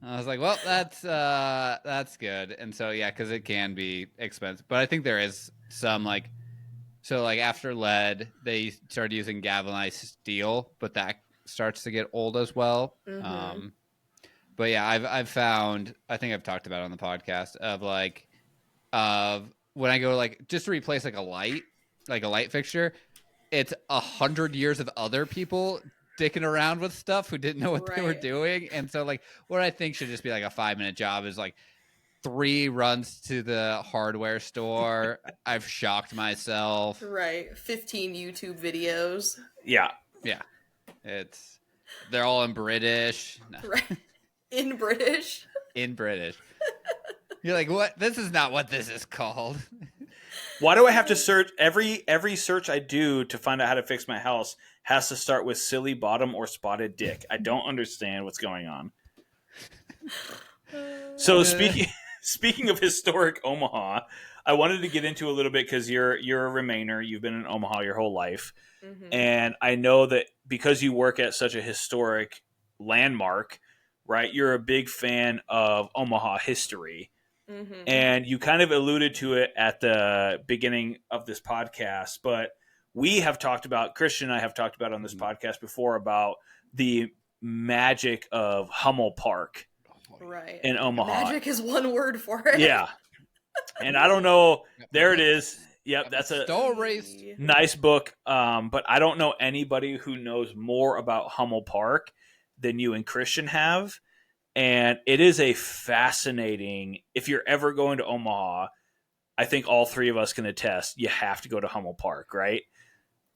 I was like, well, that's good. And so, yeah, because it can be expensive. But I think there is some, like, so, like, after lead, they started using galvanized steel, but that starts to get old as well. But, yeah, I've found, I think I've talked about it on the podcast, of, like, when I go, like, just to replace, like a light fixture, it's 100 years of other people dicking around with stuff who didn't know what they were doing. And so like what I think should just be like a 5-minute job is like 3 runs to the hardware store. I've shocked myself. Right. 15 YouTube videos. Yeah. Yeah. They're all in British. No. Right. In British. In British. You're like, what? This is not what this is called. Why do I have to search every search I do to find out how to fix my house has to start with silly bottom or spotted dick? I don't understand what's going on. So speaking of historic Omaha, I wanted to get into a little bit because you're a Remainer. You've been in Omaha your whole life, and I know that because you work at such a historic landmark, right? You're a big fan of Omaha history. And you kind of alluded to it at the beginning of this podcast, but we have talked about, Christian and I have talked about on this podcast before about the magic of Hummel Park Right. in Omaha. Magic is one word for it. Yeah. And I don't know. There it is. Yep, that's a story. Nice book. But I don't know anybody who knows more about Hummel Park than you and Christian have. And it is a fascinating, if you're ever going to Omaha, I think all three of us can attest, you have to go to Hummel Park, right?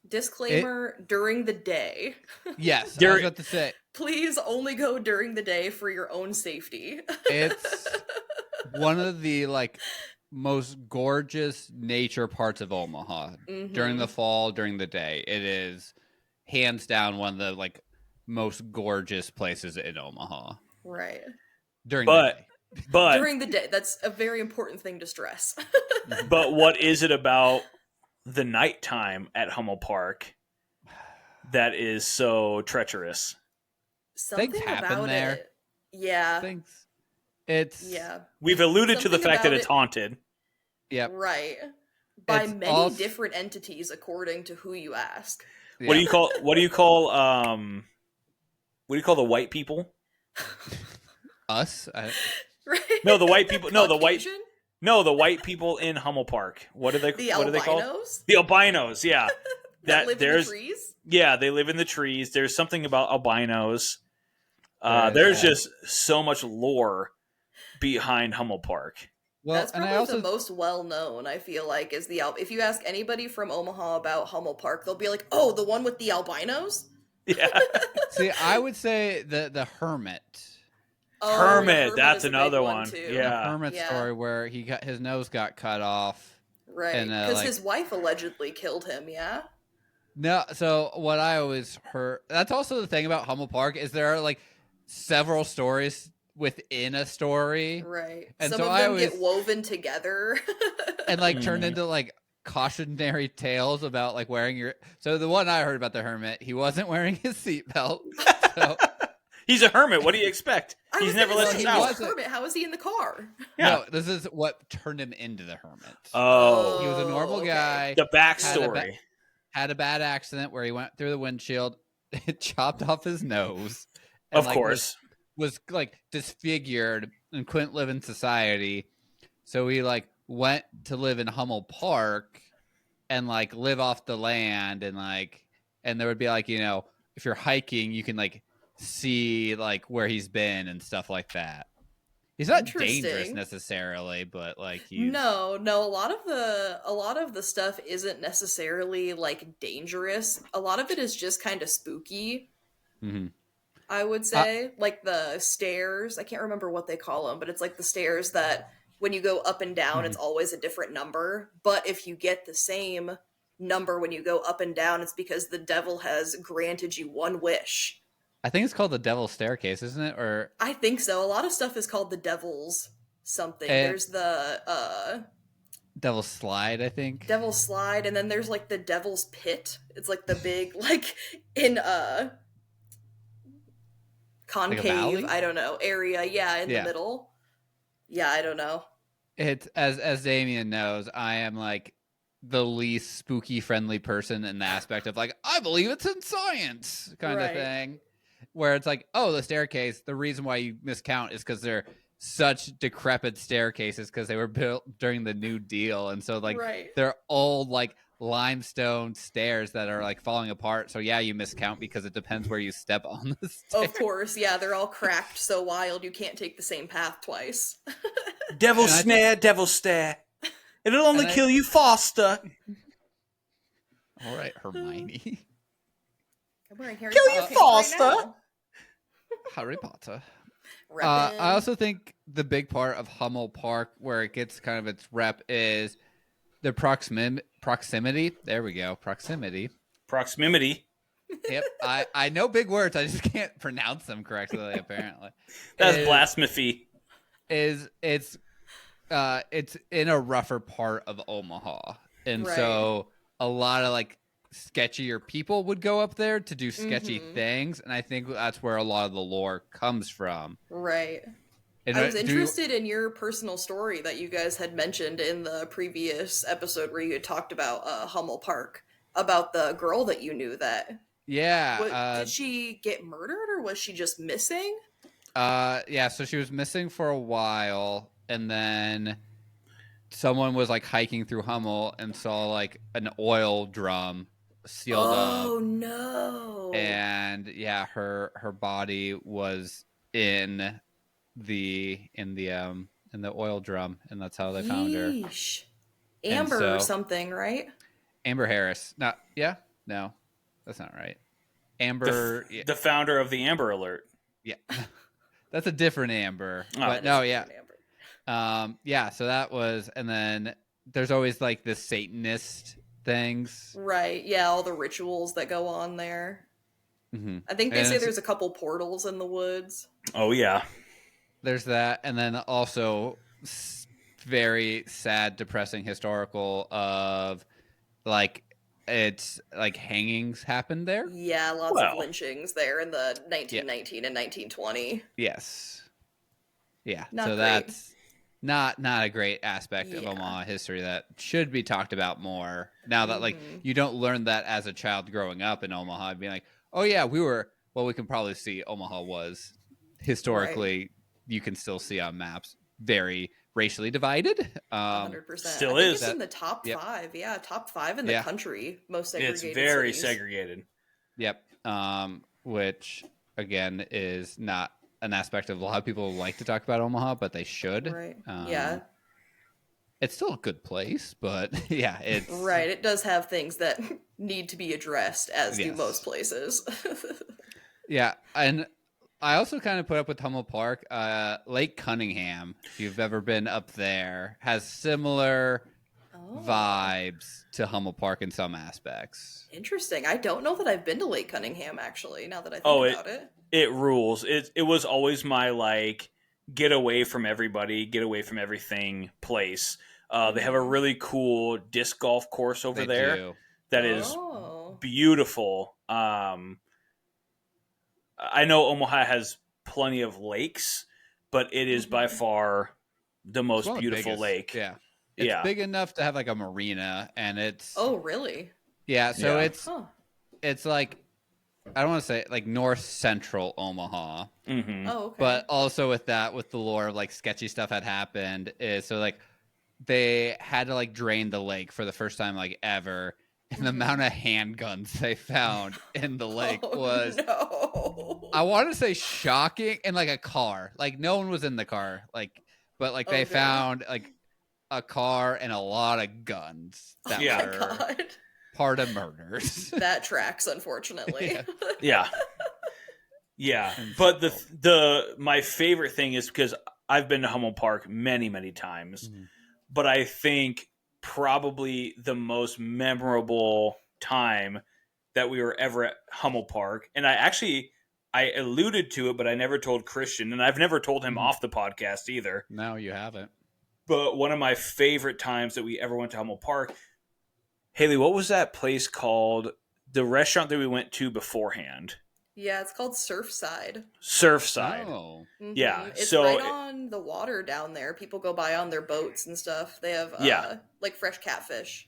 Disclaimer, during the day. Yes, I was about to say. Please only go during the day for your own safety. It's one of the most gorgeous nature parts of Omaha. During the fall, during the day. It is hands down one of the most gorgeous places in Omaha. Right. During the day. But during the day, that's a very important thing to stress. But what is it about the nighttime at Hummel Park that is so treacherous? Something Things happen about there. it. Yeah. We've alluded to the Something fact that about it's it- haunted. Yep. Right. By It's many different entities, according to who you ask. Yeah. What do you call the white people? Us? Right? No, the white people. No, the Caucasian? white people in Hummel Park. What are they? The what are they called? albinos? The albinos. Yeah, that live in the trees? Yeah, they live in the trees. There's something about albinos. Right, there's yeah. just so much lore behind Hummel Park. Well, That's probably the most well-known, I feel like, is the if you ask anybody from Omaha about Hummel Park, they'll be like, oh, the one with the albinos? Yeah. See, I would say the Hermit. Oh, Hermit, the that's is a big another one. too. The Yeah. Hermit story where his nose got cut off. Right, And, because his wife allegedly killed him, yeah? No, so what I always heard, that's also the thing about Hummel Park, is there are several stories within a story. Right. And Some so of I them always, get woven together. and turned into cautionary tales about wearing your. So the one I heard about the Hermit, he wasn't wearing his seatbelt. So He's a hermit. What do you expect? He's never left his He's house. a hermit. How is he in the car? Yeah. No, this is what turned him into the Hermit. Oh, He was a normal okay. guy. the backstory. Had a bad accident where he went through the windshield, it chopped off his nose. And, Of course. Was disfigured and couldn't live in society. So he went to live in Hummel Park and live off the land and and there would be if you're hiking you can see where he's been and stuff like that. He's not dangerous necessarily, but he's No, a lot of the stuff isn't necessarily dangerous. A lot of it is just kind of spooky. Mm-hmm. I would say the stairs. I can't remember what they call them, but it's the stairs that when you go up and down, it's always a different number. But if you get the same number when you go up and down, it's because the devil has granted you one wish. I think it's called the Devil's Staircase, isn't it? Or I think so. A lot of stuff is called the devil's something. There's the Devil's Slide, I think. Devil's Slide, and then there's the Devil's Pit. It's the big in concave, I don't know, area, in the middle. Yeah, I don't know. It's as Damien knows, I am the least spooky friendly person in the aspect of I believe it's in science kind of thing. Where it's oh, the staircase, the reason why you miscount is because they're such decrepit staircases because they were built during the New Deal, and so they're old limestone stairs that are falling apart. So yeah, you miscount because it depends where you step on the stairs. Of course, yeah, they're all cracked so wild you can't take the same path twice. Devil snare, devil stare. It'll only kill you faster. All right, Hermione. Kill you faster. Right Harry Potter. I I also think the big part of Hummel Park, where it gets kind of its rep, is the proximity. There we go. Proximity. Yep. I know big words. I just can't pronounce them correctly. Apparently, That's blasphemy. It's in a rougher part of Omaha, and so a lot of like sketchier people would go up there to do sketchy things, and I think that's where a lot of the lore comes from. Right. And I was interested in your personal story that you guys had mentioned in the previous episode where you had talked about Hummel Park, about the girl that you knew that. Yeah. Did she get murdered or was she just missing? Yeah, so she was missing for a while, and then someone was like hiking through Hummel and saw like an oil drum sealed up. Oh no. And yeah, her body was in the oil drum, and that's how they found her. Amber or something, right? Amber Harris. No, that's not right. Amber, the founder of the Amber Alert. Yeah, that's a different Amber. Oh, but no, yeah, yeah. So that was, and then there's always like this Satanist things, right? Yeah, all the rituals that go on there. Mm-hmm. I think they say there's a couple portals in the woods. Oh yeah. There's that, and then also very sad, depressing historical of like it's like hangings happened there. Yeah, lots of lynchings there in the 1919 and 1920. Yes. Yeah. Not so great. That's not a great aspect of Omaha history that should be talked about more. Now that like you don't learn that as a child growing up in Omaha, being like, oh yeah, we can probably see Omaha was historically. You can still see on maps very racially divided. 100%. Still is. It's in the top 5. Yeah, top 5 in the country. Most segregated. It's very cities. segregated. Yep. Which again is not an aspect of a lot of people like to talk about Omaha, but they should. Right. Yeah. It's still a good place, but yeah, it's right. It does have things that need to be addressed, as do most places. Yeah, and I also kind of put up with Hummel Park. Lake Cunningham, if you've ever been up there, has similar vibes to Hummel Park in some aspects. Interesting. I don't know that I've been to Lake Cunningham, actually, now that I think about it. It rules. It was always my, like, get away from everybody, get away from everything place. They have a really cool disc golf course over there that is beautiful. I know Omaha has plenty of lakes, but it is by far the most beautiful lake. Yeah. It's big enough to have like a marina, and it's... Oh, really? Yeah, so it's like, I don't want to say like north central Omaha. Mm-hmm. Oh, okay. But also with that, with the lore of like sketchy stuff had happened, is so like they had to like drain the lake for the first time like ever. And the amount of handguns they found in the lake was, I want to say shocking. And like a car, like no one was in the car, like, but like they found like a car and a lot of guns that were part of murders. That tracks, unfortunately. Yeah. But my favorite thing is because I've been to Hummel Park many, many times, but I think probably the most memorable time that we were ever at Hummel Park. And I alluded to it, but I never told Christian, and I've never told him off the podcast either. No, you haven't. But one of my favorite times that we ever went to Hummel Park, Haley, what was that place called? The restaurant that we went to beforehand. Yeah, it's called Surfside. Oh. Yeah. It's right on the water down there. People go by on their boats and stuff. They have like fresh catfish.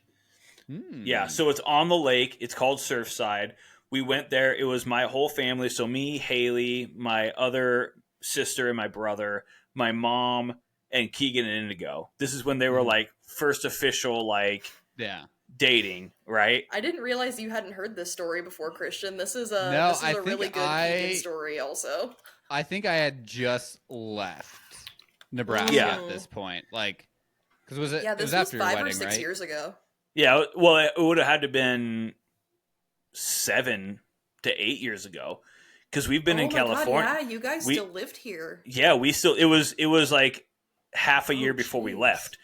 Yeah, so it's on the lake. It's called Surfside. We went there. It was my whole family. So me, Haley, my other sister and my brother, my mom, and Keegan and Indigo. This is when they were like first official dating, right? I didn't realize you hadn't heard this story before, Christian. This is a really good Keegan story also. I think I had just left Nebraska at this point. Like, because was it? Yeah, this was after was 5 your wedding, or 6 right? years ago. Yeah, well, it would have had to been 7 to 8 years ago because we've been in California. God, yeah, you guys still lived here. Yeah, it was like half a year before we left.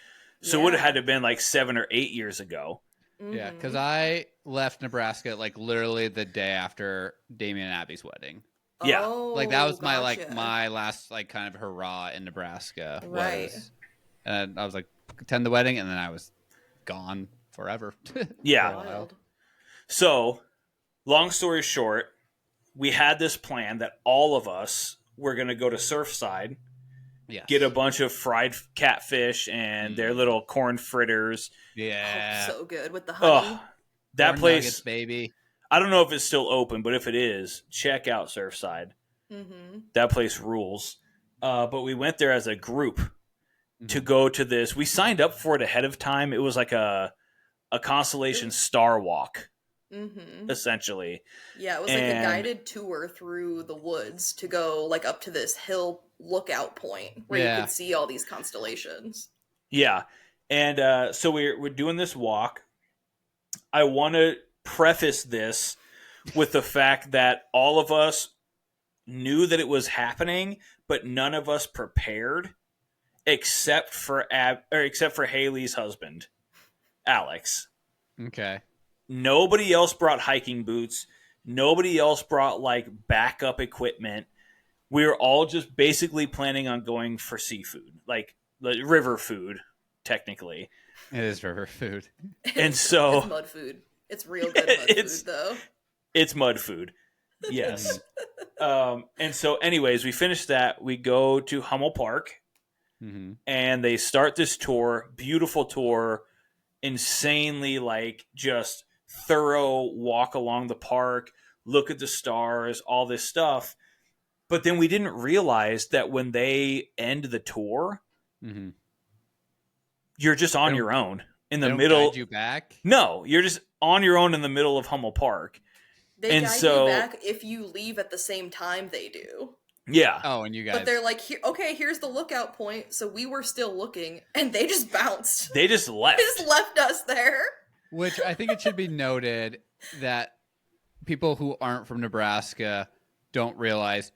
So it would have had to have been like 7 or 8 years ago. Yeah, because I left Nebraska like literally the day after Damien and Abby's wedding. Yeah. Like that was my last like kind of hurrah in Nebraska. Right. And I was like, attend the wedding, and then I was gone forever. Yeah. Wild. So, long story short, we had this plan that all of us were going to go to Surfside, get a bunch of fried catfish and their little corn fritters. Yeah. Oh, so good with the honey. That corn place, nuggets, baby. I don't know if it's still open, but if it is, check out Surfside. That place rules. But we went there as a group to go to this. We signed up for it ahead of time. It was like a Constellation Star Walk, essentially. Yeah, it was like a guided tour through the woods to go like up to this hill lookout point where you could see all these constellations. Yeah. And so we're doing this walk. I want to preface this with the fact that all of us knew that it was happening, but none of us prepared except for Haley's husband, Alex. Okay. Nobody else brought hiking boots. Nobody else brought like backup equipment. We were all just basically planning on going for seafood, like river food, technically. It is river food. And so it's mud food. It's real good mud food, though. It's mud food. Yes. And so, anyways, we finished that. We go to Hummel Park, and they start this tour. Beautiful tour. Insanely, like, just thorough walk along the park, look at the stars, all this stuff. But then we didn't realize that when they end the tour, you're just on your own in the middle. Guide you back? No, you're just on your own in the middle of Hummel Park. They guide you back if you leave at the same time they do. Yeah. Oh, and you guys. But they're like, okay, here's the lookout point. So we were still looking, and they just bounced. They just left. They just left us there. Which I think it should be noted that people who aren't from Nebraska don't realize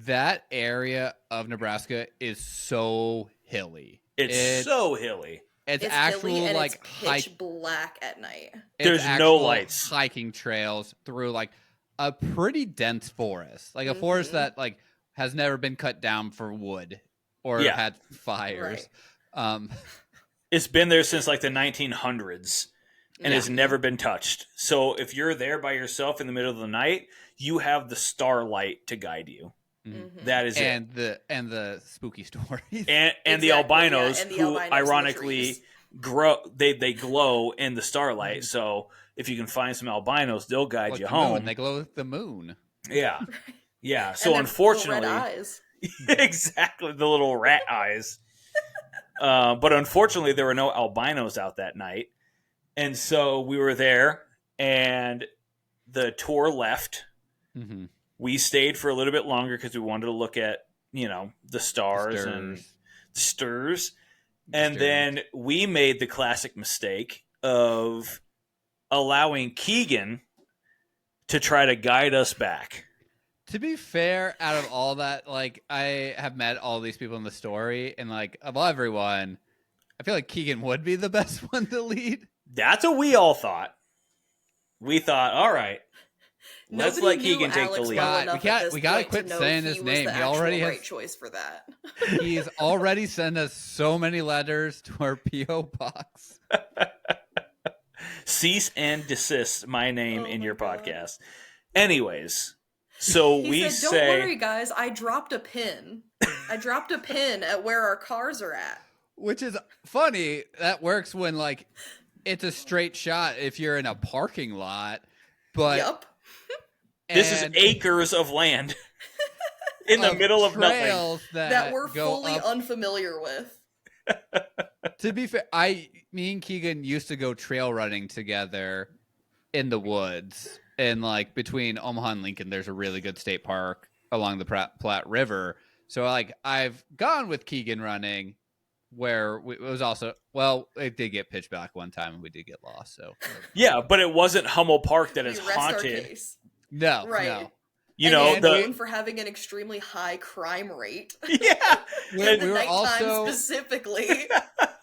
that area of Nebraska is so hilly. It's so hilly. It's actual hilly and like it's pitch black at night. There's no lights. Hiking trails through like a pretty dense forest, like a forest that like has never been cut down for wood or had fires. Right. It's been there since like the 1900s and has never been touched. So if you're there by yourself in the middle of the night, you have the starlight to guide you. That is it. And the spooky stories. And exactly, the albinos, who ironically grow, they glow in the starlight. So if you can find some albinos, they'll guide you home. Moon. They glow with the moon. Yeah. Yeah. So unfortunately, red eyes. Exactly, the little rat eyes. But unfortunately, there were no albinos out that night. And so we were there and the tour left. We stayed for a little bit longer because we wanted to look at, the stars and the stirs. And then we made the classic mistake of allowing Keegan to try to guide us back. To be fair, out of all that, like, I have met all these people in the story, and, like, of everyone, I feel like Keegan would be the best one to lead. That's what we all thought. We thought, all right, let's let Keegan take the lead. We got to quit saying his name. He already has right choice for that. He's already sent us so many letters to our P.O. box. Cease and desist my name in your podcast. Anyways, so he said, don't worry, guys. I dropped a pin. I dropped a pin at where our cars are at. Which is funny. That works when, like, it's a straight shot if you're in a parking lot. But yep. This is acres of land in the middle of nothing that we're fully unfamiliar with. To be fair, me and Keegan used to go trail running together in the woods. And, like, between Omaha and Lincoln, there's a really good state park along the Platte River. So, like, I've gone with Keegan running where it was also, it did get pitch black one time and we did get lost. So yeah, but it wasn't Hummel Park that is haunted. No, right. No. You know, known for having an extremely high crime rate. Yeah. In the we were nighttime also specifically.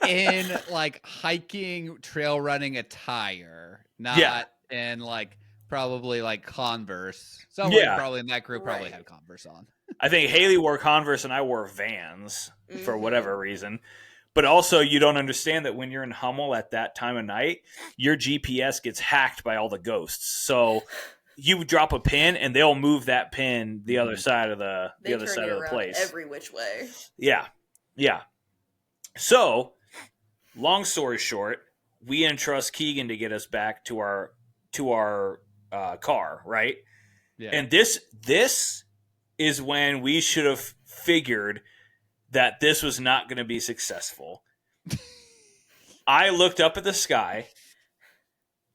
in like hiking, trail running attire, not in like probably like Converse. Someone probably in that group probably had Converse on. I think Haley wore Converse and I wore Vans for whatever reason. But also, you don't understand that when you're in Hummel at that time of night, your GPS gets hacked by all the ghosts. So you drop a pin, and they'll move that pin the other side of the place. Every which way. Yeah. So, long story short, we entrust Keegan to get us back to our car, right? Yeah. And this is when we should have figured that this was not going to be successful. I looked up at the sky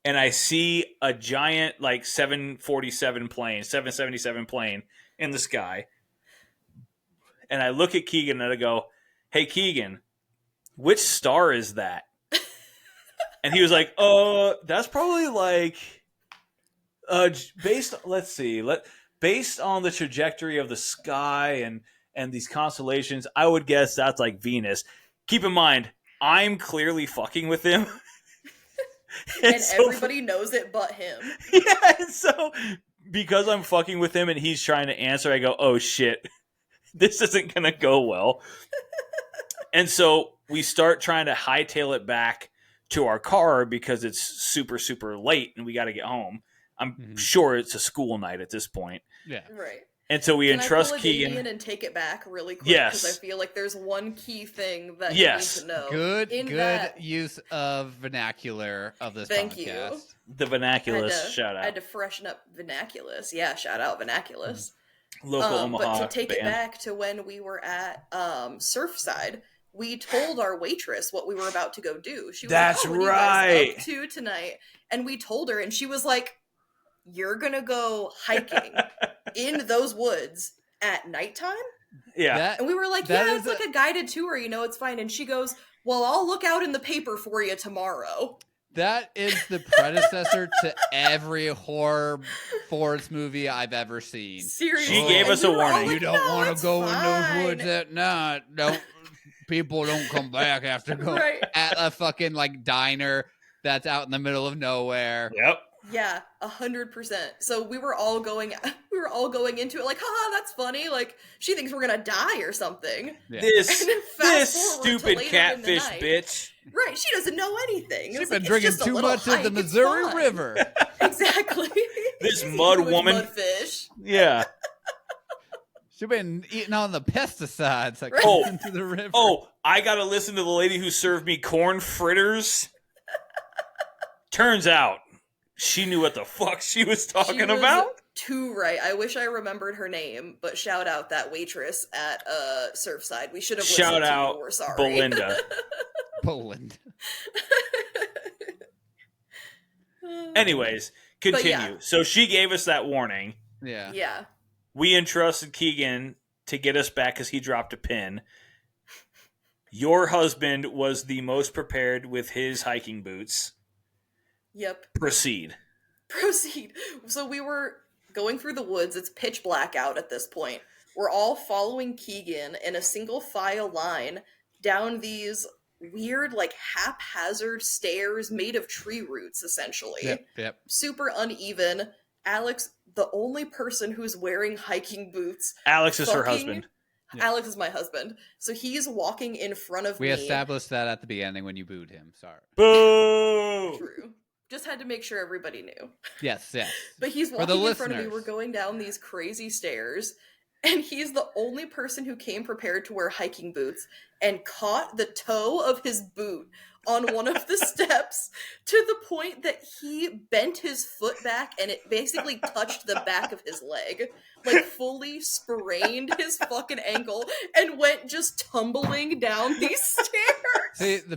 and I see a giant like 777 plane in the sky. And I look at Keegan and I go, "Hey Keegan, which star is that?" And he was like, that's probably like based on the trajectory of the sky and these constellations, I would guess that's like Venus. Keep in mind, I'm clearly fucking with him. and so, everybody knows it but him. Yeah, and so because I'm fucking with him and he's trying to answer, I go, "Oh shit, this isn't going to go well." And so we start trying to hightail it back to our car because it's super, super late and we got to get home. I'm sure it's a school night at this point. Yeah. Right. And so we entrust Keegan and take it back really quick because I feel like there's one key thing that you need to know. Good use of vernacular of this Thank podcast. You. The vernaculus, shout out. I had to freshen up vernaculus. Yeah, shout out vernaculus. Local Omaha But to take band. it back to when we were at Surfside, we told our waitress what we were about to go do. She was That's like, "Oh, what are you guys up to tonight?" And we told her, and she was like, "You're gonna go hiking in those woods at nighttime?" Yeah. And we were like, "Yeah, it's like a guided tour, it's fine." And she goes, "Well, I'll look out in the paper for you tomorrow." That is the predecessor to every horror forest movie I've ever seen. Seriously. She gave us a warning. You don't want to go in those woods at night. People don't come back after going at a fucking like diner that's out in the middle of nowhere. Yep. Yeah, 100%. So we were all going into it like, haha, that's funny. Like, she thinks we're gonna die or something. Yeah. This stupid catfish bitch. Right, she doesn't know anything. She's been drinking too much of the Missouri River. Exactly. This mud woman. Mudfish. Yeah. She's been eating on the pesticides that come into the river. Oh, I gotta listen to the lady who served me corn fritters. Turns out she knew what the fuck she was talking about. Too right. I wish I remembered her name, but shout out that waitress at Surfside. We should have listened shout out to you. We're sorry. Belinda. Belinda. Anyways, continue. Yeah. So she gave us that warning. Yeah. Yeah. We entrusted Keegan to get us back because he dropped a pin. Your husband was the most prepared with his hiking boots. Yep. Proceed. So we were going through the woods. It's pitch black out at this point. We're all following Keegan in a single file line down these weird, like, haphazard stairs made of tree roots, essentially. Yep. Super uneven. Alex, the only person who's wearing hiking boots. Alex is her husband. Yeah. Alex is my husband. So he's walking in front of me. We established that at the beginning when you booed him. Sorry. Boo! True. Just had to make sure everybody knew. Yes. But he's walking in front of me. We're going down these crazy stairs. And he's the only person who came prepared to wear hiking boots and caught the toe of his boot on one of the steps to the point that he bent his foot back and it basically touched the back of his leg. Like, fully sprained his fucking ankle and went just tumbling down these stairs. See, the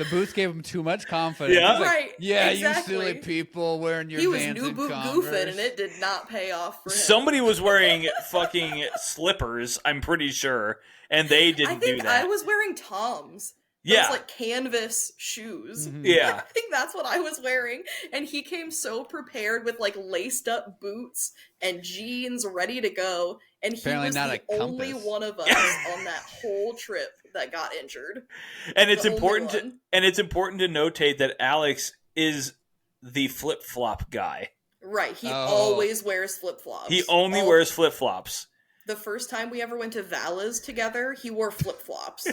boots gave him too much confidence. Yeah, right. Yeah, exactly. You silly people wearing your He was Vans new and boot Converse. goofing and it did not pay off for him. Somebody was wearing fucking slippers, I'm pretty sure, and they didn't do that. I was wearing Toms. Yeah. like canvas shoes. Mhm. Yeah. I think that's what I was wearing. And he came so prepared with like laced up boots and jeans ready to go. And he Apparently was not the a only compass. one of us on that whole trip that got injured. And it's The only important one. it's important to notate that Alex is the flip-flop guy. Right. He Oh. always wears flip-flops. He only wears flip-flops. The first time we ever went to Vala's together, he wore flip-flops.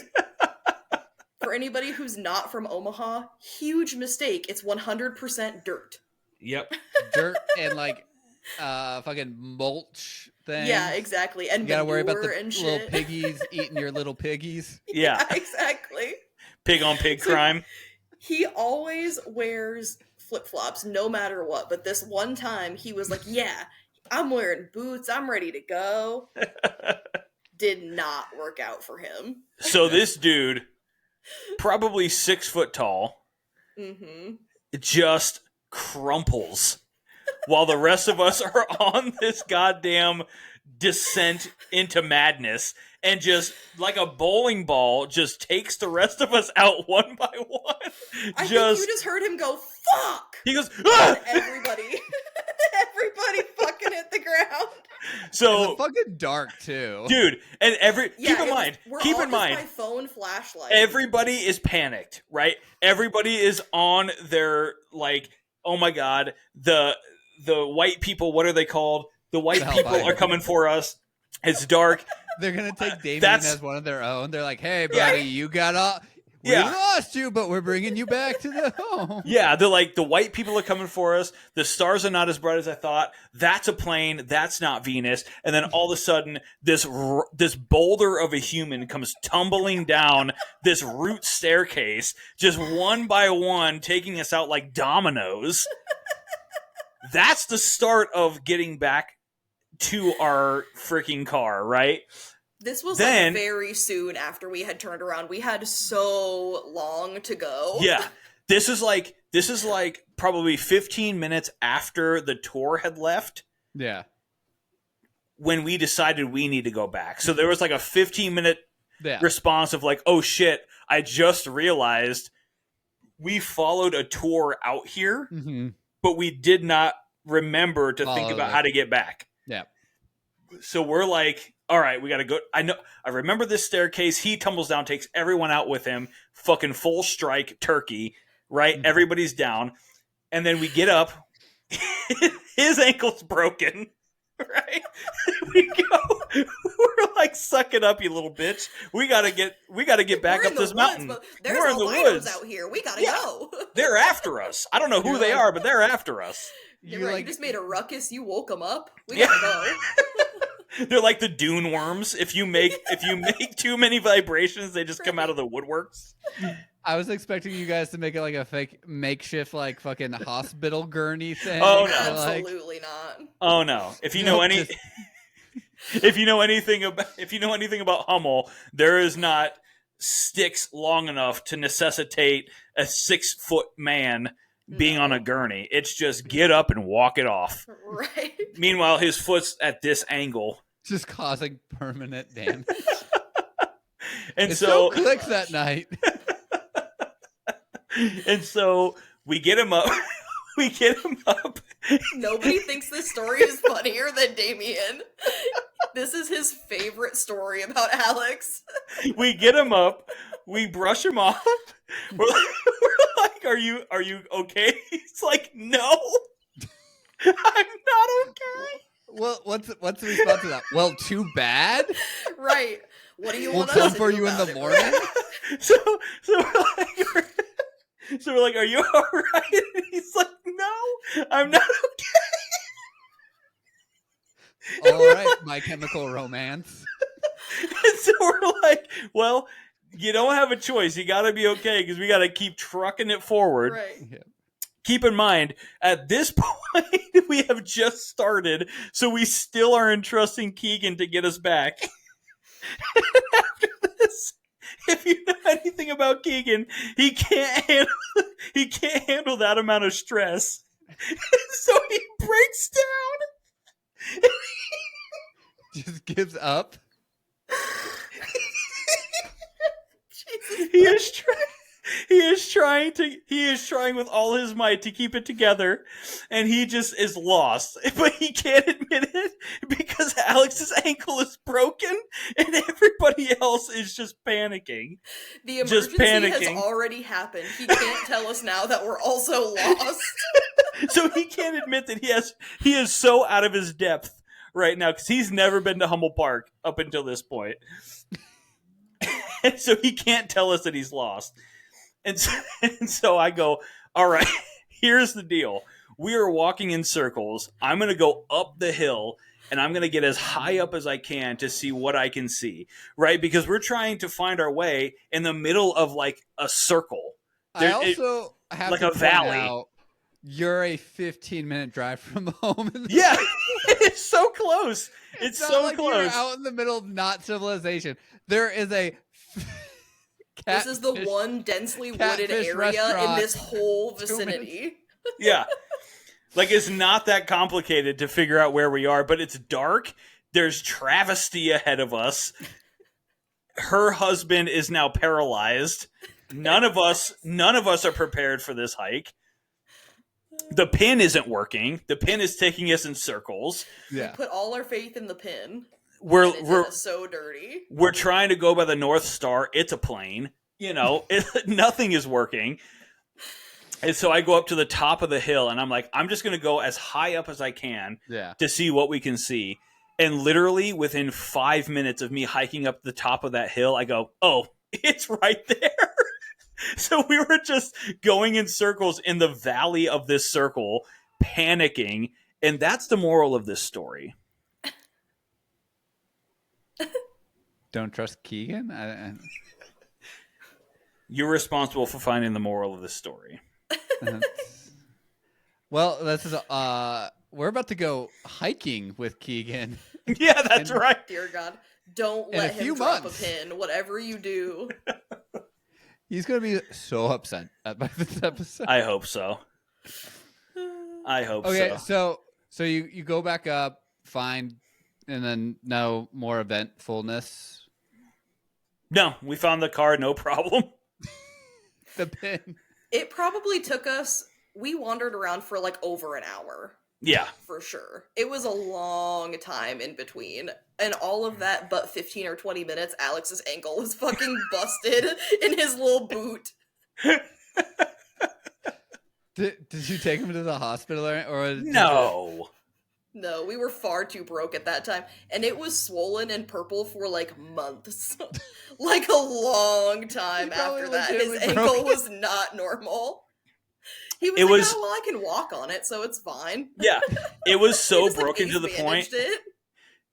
For anybody who's not from Omaha, huge mistake. It's 100% dirt. Yep. Dirt and like fucking mulch thing. Yeah, exactly. And You gotta worry about manure the and little shit. piggies eating your little piggies. Yeah. Exactly. Pig on pig So- crime. He always wears flip-flops no matter what, but this one time he was like, yeah, I'm wearing boots, I'm ready to go. Did not work out for him. So this dude, probably 6 foot tall, Mm-hmm. just crumples while the rest of us are on this goddamn descent into madness, and just like a bowling ball just takes the rest of us out one by one. I think you just heard him go, fuck! He goes, ah! And everybody fucking hit the ground. So It's fucking dark too. dude, and keep in it mind, was- we're keep all in just mind, by phone flashlight. everybody is panicked, right? Everybody is on their like, oh my god, the white people, what are they called? The white The people albino. are coming for us. It's dark. They're gonna take Damien That's- as one of their own. They're like, "Hey, buddy, Yeah. you got off. We Yeah. lost you, but we're bringing you back to the home." Yeah, they're like, the white people are coming for us. The stars are not as bright as I thought. That's a plane. That's not Venus. And then all of a sudden, this boulder of a human comes tumbling down this root staircase, just one by one, taking us out like dominoes. That's the start of getting back to our freaking car, right? This was Then- like very soon after we had turned around. We had so long to go. Yeah. This is like probably 15 minutes after the tour had left Yeah, when we decided we need to go back. So there was like a 15-minute yeah. response of like, oh shit, I just realized we followed a tour out here, Mm-hmm. but we did not remember to think Follow about it. how to get back. Yeah. So we're like, all right, we got to go. I remember this staircase. He tumbles down, takes everyone out with him. Fucking full strike turkey, right? Mhm. Everybody's down. And then we get up. His ankle's broken, right? We go. We're like, suck it up, you little bitch. We gotta get back We're up in the this woods, mountain. but there's We're in the albinos woods. out here. We gotta Yeah. go. They're after us. I don't know who You're they like- are, but they're after us. You're You right. like You just made a ruckus. You woke them up. We Yeah. gotta go. They're like the dune worms. If you make too many vibrations, they just come out of the woodworks. I was expecting you guys to make it like a fake makeshift, like fucking hospital gurney thing. Oh, no. Or, like, Absolutely not. Oh no! If you Nope, know any, just- if you know anything about Hummel, there is not sticks long enough to necessitate a 6-foot man being on a gurney. It's just get up and walk it off. Right. Meanwhile, his foot's at this angle, just causing permanent damage. and It so still clicks that night. and so we get him up. We get him up. Nobody thinks this story is funnier than Damien. This is his favorite story about Alex. We get him up. We brush him off. We're like, are you okay? He's like, no, I'm not okay. Well, what's the response to that? Well, too bad. Right. What do you We'll want come us to for do you in about the it? morning. So we're like, are you all right? And he's like, no, I'm not okay. All right, My Chemical Romance. And so we're like, well, you don't have a choice. You got to be okay because we got to keep trucking it forward. Right. Yeah. Keep in mind, at this point, we have just started, so we still are entrusting Keegan to get us back. And after this, if you know anything about Keegan, he can't handle that amount of stress. So he breaks down. Just gives up. Jesus He is trying. He is trying with all his might to keep it together, and he just is lost. But he can't admit it because Alex's ankle is broken, and everybody else is just panicking. The emergency has already happened. He can't tell us now that we're also lost. So he can't admit that he is so out of his depth right now because he's never been to Hummel Park up until this point. And so he can't tell us that he's lost. And so I go, all right, here's the deal. We are walking in circles. I'm going to go up the hill, and I'm going to get as high up as I can to see what I can see, right? Because we're trying to find our way in the middle of, like, a circle. I also have like to a point valley. out, you're a 15-minute drive from home. Yeah, it's so close. It's not so like close. You're out in the middle of not civilization. There is a... This is the one densely wooded area in this whole vicinity. Yeah. Like, it's not that complicated to figure out where we are, but it's dark. There's travesty ahead of us. Her husband is now paralyzed. None of us are prepared for this hike. The pin isn't working. The pin is taking us in circles. Yeah. We put all our faith in the pin. We're so dirty. We're trying to go by the North Star. It's a plane. Nothing is working. And so I go up to the top of the hill, and I'm like, I'm just going to go as high up as I can to see what we can see. And literally within 5 minutes of me hiking up the top of that hill, I go, oh, it's right there. So we were just going in circles in the valley of this circle, panicking. And that's the moral of this story. Don't trust Keegan? You're responsible for finding the moral of this story. Well, this is we're about to go hiking with Keegan. Yeah, that's right. Dear God, don't let him drop a pin. Whatever you do, he's gonna be so upset by this episode. I hope so. Okay, so you go back up, find, and then no more eventfulness. No, we found the car, no problem. The pin. It probably took us. We wandered around for like over an hour. Yeah. For sure. It was a long time in between. And all of that but 15 or 20 minutes, Alex's ankle was fucking busted in his little boot. Did you take him to the hospital or no? No, we were far too broke at that time. And it was swollen and purple for like months. Like a long time after that. His ankle was not normal. He was oh, well, I can walk on it, so it's fine. Yeah, it was so broken to the point.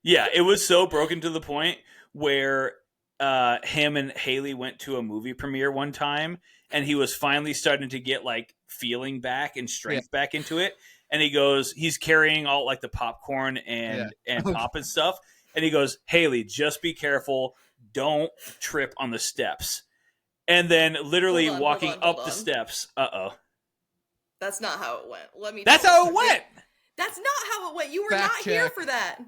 Yeah, it was so broken to the point where him and Haley went to a movie premiere one time, and he was finally starting to get like feeling back and strength back into it. And he goes, he's carrying all like the popcorn and pop and stuff. And he goes, Haley, just be careful. Don't trip on the steps. And then literally walking up the steps. Uh-oh. That's not how it went. That's how it went. That's not how it went. You were not here for that.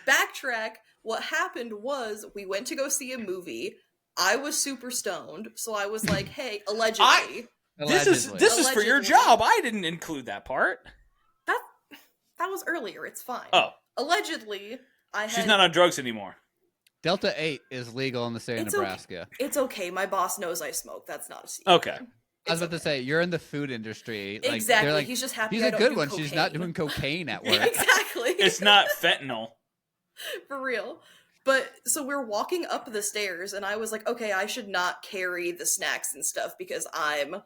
Backtrack. What happened was we went to go see a movie. I was super stoned. So I was like, hey, allegedly. This is for your job. I didn't include that part. That was earlier. It's fine. Oh. Allegedly, She's not on drugs anymore. Delta 8 is legal in the state of Nebraska. Okay. It's okay. My boss knows I smoke. That's not a secret. Okay. I was about to say, you're in the food industry. Like, exactly. Like, he's just happy he's I a don't good do one. cocaine. She's not doing cocaine at work. Exactly. It's not fentanyl. For real. But, so we're walking up the stairs, and I was like, okay, I should not carry the snacks and stuff because I'm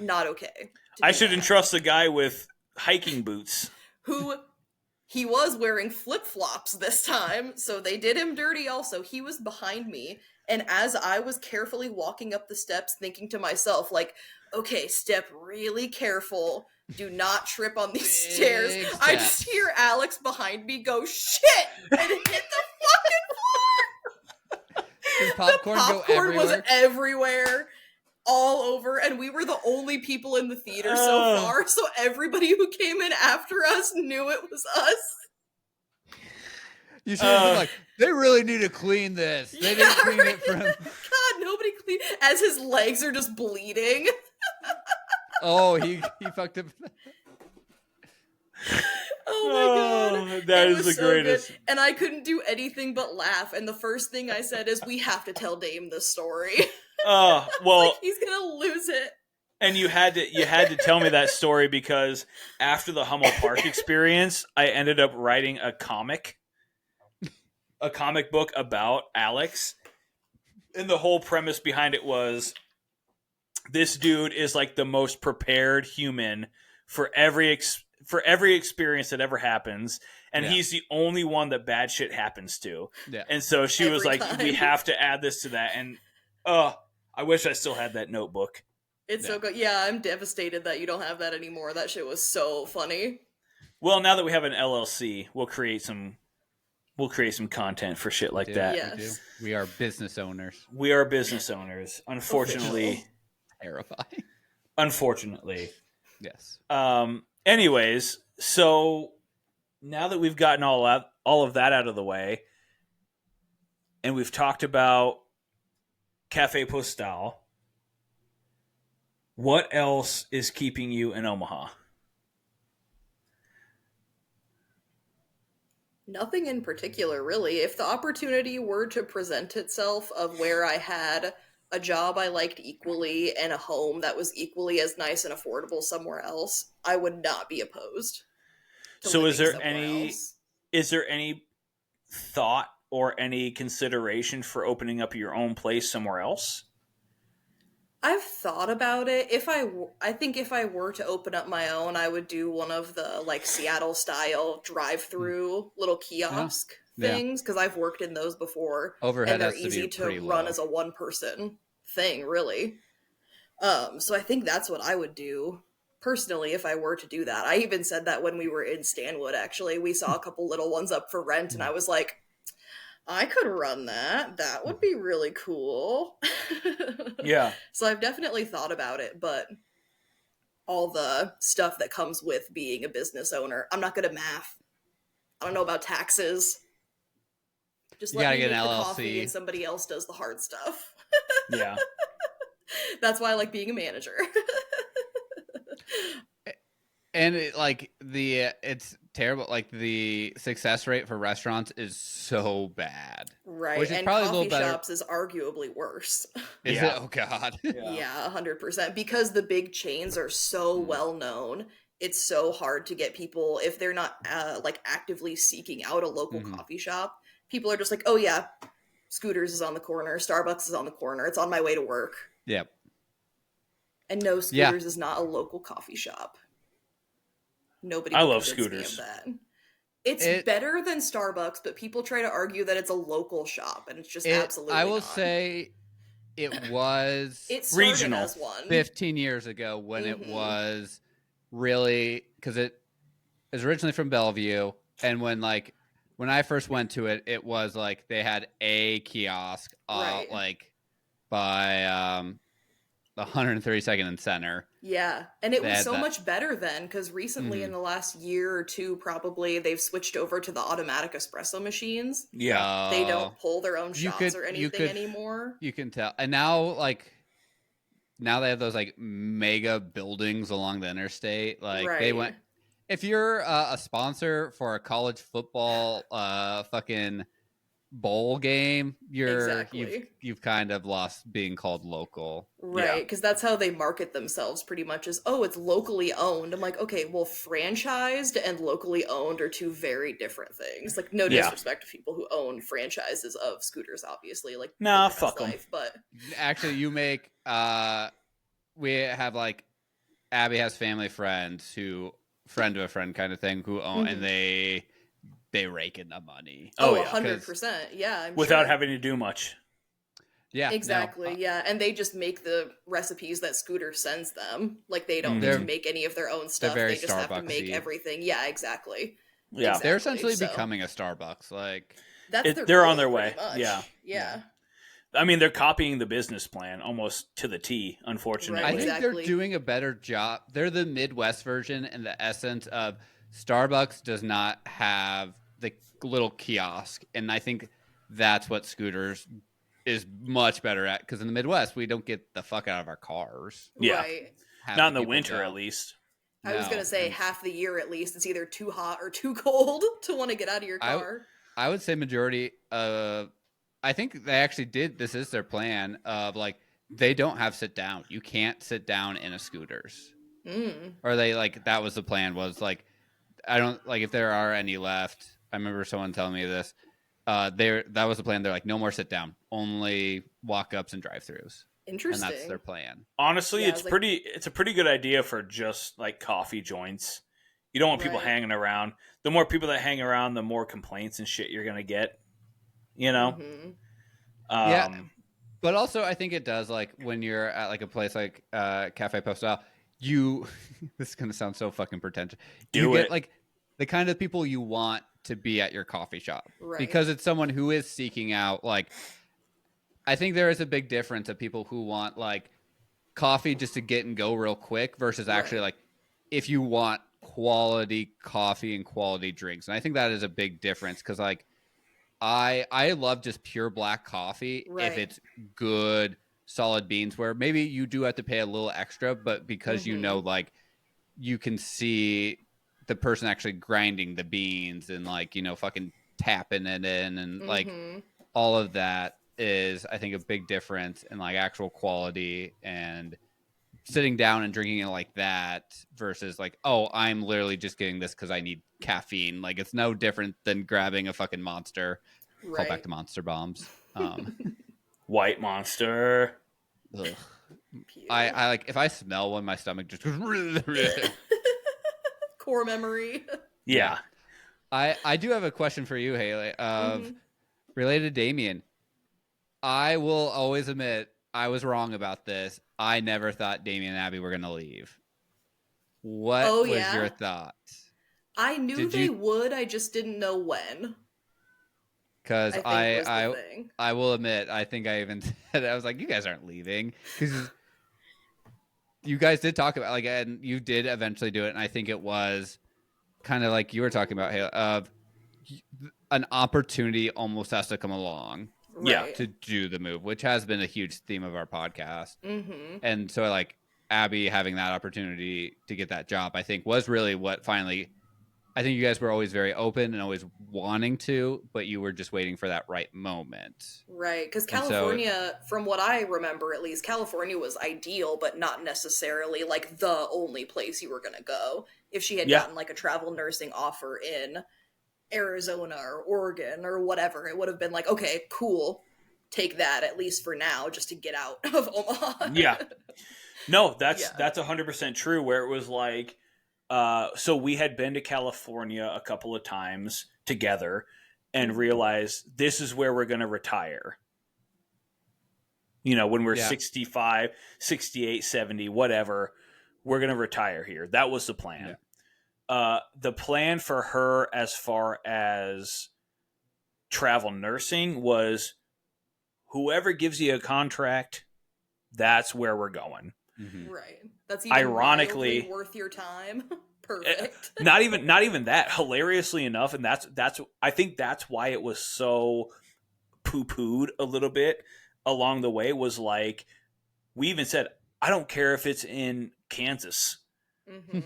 not okay. I should entrust the guy with hiking boots. Who, he was wearing flip-flops this time, so they did him dirty also. He was behind me, and as I was carefully walking up the steps, thinking to myself, like, okay, step really careful. Do not trip on these stairs. Steps. I just hear Alex behind me go, shit! And hit the fucking floor! Did popcorn go everywhere? Was everywhere. All over, and we were the only people in the theater so far, so everybody who came in after us knew it was us. You should have been like, they really need to clean this. They didn't clean it from. God, nobody clean. As his legs are just bleeding. Oh, he fucked up. Oh my god, that it is was the so greatest. good. And I couldn't do anything but laugh. And the first thing I said is, "We have to tell Dame this story." Well, Like, he's gonna lose it. and you had to tell me that story because after the Hummel Park experience, I ended up writing a comic book about Alex, and the whole premise behind it was this dude is like the most prepared human for every experience that ever happens, and he's the only one that bad shit happens to. Yeah. And so she was Every like, time. "We have to add this to that." And I wish I still had that notebook. It's so good. Yeah, I'm devastated that you don't have that anymore. That shit was so funny. Well, now that we have an LLC, we'll create some content for shit like that. Yes. We are business owners. We are business owners. Unfortunately. Terrifying. Unfortunately. Yes. Anyways, so now that we've gotten all of that out of the way, and we've talked about Cafe Postale, what else is keeping you in Omaha? Nothing in particular, really. If the opportunity were to present itself of where I had a job I liked equally and a home that was equally as nice and affordable somewhere else, I would not be opposed to So living somewhere else. is there any thought or any consideration for opening up your own place somewhere else? I've thought about it. I think if I were to open up my own, I would do one of the like Seattle style drive-through little kiosk things, because I've worked in those before. Overhead and they're has to easy be to pretty run low. as a one-person thing, really. So I think that's what I would do personally if I were to do that. I even said that when we were in Stanwood. Actually, we saw a couple little ones up for rent, and I was like, I could run that. That would be really cool. Yeah. So I've definitely thought about it, but all the stuff that comes with being a business owner, I'm not good at math. I don't know about taxes. Just You let gotta me get make an the LLC. coffee and somebody else does the hard stuff. Yeah. That's why I like being a manager. And it's terrible. Like the success rate for restaurants is so bad. Right, Which is and probably a coffee little better. shops is arguably worse. Is Yeah. it? Oh God. Yeah, 100%. Because the big chains are so well known, it's so hard to get people, if they're not like actively seeking out a local coffee shop. People are just like, oh yeah, Scooters is on the corner, Starbucks is on the corner, it's on my way to work. Yep. And no, Scooters is not a local coffee shop. Nobody I can love convince me of Scooters. that. It's better than Starbucks, but people try to argue that it's a local shop, and it's just absolutely I will not. say it was It started regional. as one. 15 years ago when it was really, because it is originally from Bellevue, and when I first went to it, it was like they had a kiosk Right. like by 132nd and Center. Yeah, and it They was had so that. much better then, because recently in the last year or two, probably, they've switched over to the automatic espresso machines. Yeah. They don't pull their own you shots could- or you anything could- anymore. You can tell. And now they have those like mega buildings along the interstate. Like they went. If you're a sponsor for a college football fucking bowl game, you've kind of lost being called local. Right, because that's how they market themselves pretty much, is, oh, it's locally owned. I'm like, okay, well, franchised and locally owned are two very different things. Like, no disrespect to people who own franchises of Scooters, obviously. Like, Nah, the best fuck 'em. life, but Actually, you make we have like Abby has family friends who friend to a friend kind of thing who own and they rake in the money. Oh, yeah. 100%. Yeah, I'm Without sure. having to do much. Yeah, Exactly, yeah. And they just make the recipes that Scooter sends them. Like, they don't need to make any of their own stuff. very They just have to make Starbucksy. everything. Yeah, exactly. Yeah. Exactly. They're essentially So, becoming a Starbucks. Like that's They're goal, on their way. pretty much. Yeah. Yeah. I mean, they're copying the business plan almost to the T, unfortunately. I think Exactly. they're doing a better job. They're the Midwest version in the essence of Starbucks does not have the little kiosk, and I think that's what scooters is much better at, because in the Midwest we don't get the fuck out of our cars. Yeah. Right. Half Not in the people winter, don't. at least. I was gonna No, say and half the year at least it's either too hot or too cold to want to get out of your car. I would say majority of, I think they actually did, this is their plan of like, they don't have sit down. You can't sit down in a scooters. Or they like, that was the plan, was like, I don't like if there are any left. I remember someone telling me this. That was the plan. They're like, no more sit down, only walk ups and drive throughs. Interesting. And that's their plan. Honestly, Yeah, it's like- it's a pretty good idea for just like coffee joints. You don't want people Right. hanging around. The more people that hang around, the more complaints and shit you're gonna get. You know. Mhm. Yeah. But also, I think it does, like, when you're at, like, a place like Cafe Postale, you... this is going to sound so fucking pretentious. You get, like, the kind of people you want to be at your coffee shop. Right. Because it's someone who is seeking out, like... I think there is a big difference of people who want, like, coffee just to get and go real quick versus actually, like, if you want quality coffee and quality drinks. And I think that is a big difference, because, like, I love just pure black coffee if it's good, solid beans, where maybe you do have to pay a little extra, but because you know, like, you can see the person actually grinding the beans and, like, you know, fucking tapping it in, and like all of that is, I think, a big difference in, like, actual quality and sitting down and drinking it like that versus like, oh, I'm literally just getting this because I need caffeine. Like, it's no different than grabbing a fucking Monster. Call back to Monster Bombs. White Monster. Ugh. I like, if I smell one, my stomach just goes. Core memory. Yeah. I do have a question for you, Haley, related to Damien. I will always admit I was wrong about this. I never thought Damien and Abby were going to leave. What was your thought? I knew they would. I just didn't know when. Because I thing. I will admit, I think I even said, I was like, you guys aren't leaving. Because you guys did talk about, like, and you did eventually do it. And I think it was kind of like you were talking about, Haley, of an opportunity almost has to come along. Right. To do the move, which has been a huge theme of our podcast. And so, like, Abby having that opportunity to get that job, I think, was really what finally, I think you guys were always very open and always wanting to, but you were just waiting for that right moment. Right, because California, from what I remember at least, California was ideal, but not necessarily, like, the only place you were going to go. If she had gotten, like, a travel nursing offer in Arizona or Oregon or whatever, it would have been like, okay, cool, take that at least for now, just to get out of Omaha. Yeah. No, that's 100% true, where it was like, so we had been to California a couple of times together and realized this is where we're going to retire. You know, when we're 65, 68, 70, whatever, we're going to retire here. That was the plan. The plan for her as far as travel nursing was, whoever gives you a contract, that's where we're going. Right. That's even ironically worth your time. Perfect. Not even that. Hilariously enough, and that's I think that's why it was so poo-pooed a little bit along the way, was like, we even said, I don't care if it's in Kansas.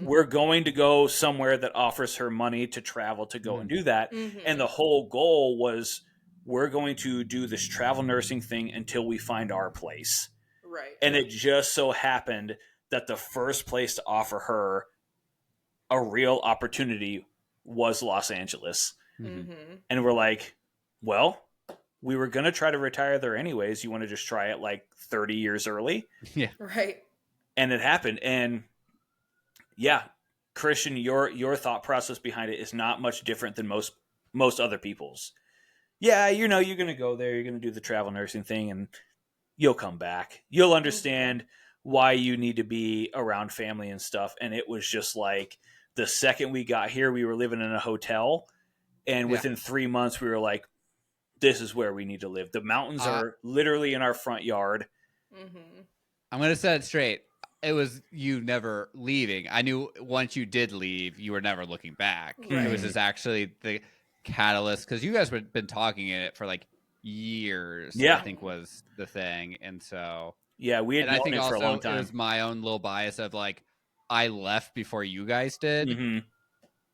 We're going to go somewhere that offers her money to travel to go and do that. And the whole goal was, we're going to do this travel nursing thing until we find our place. Right. And it just so happened that the first place to offer her a real opportunity was Los Angeles. And we're like, well, we were going to try to retire there anyways. You want to just try it like 30 years early? Yeah. Right. And it happened. And yeah, Christian, your thought process behind it is not much different than most other people's. Yeah, you know, you're going to go there, you're going to do the travel nursing thing, and you'll come back. You'll understand why you need to be around family and stuff. And it was just like, the second we got here, we were living in a hotel, and within 3 months, we were like, this is where we need to live. The mountains are literally in our front yard. I'm going to set it straight. It was you never leaving. I knew once you did leave, you were never looking back. It was just actually catalyst, because you guys have been talking it for like years. Yeah. I think was the thing, and so we had and I known think it for a also long it time. was my own little bias of like I left before you guys did, Mm-hmm.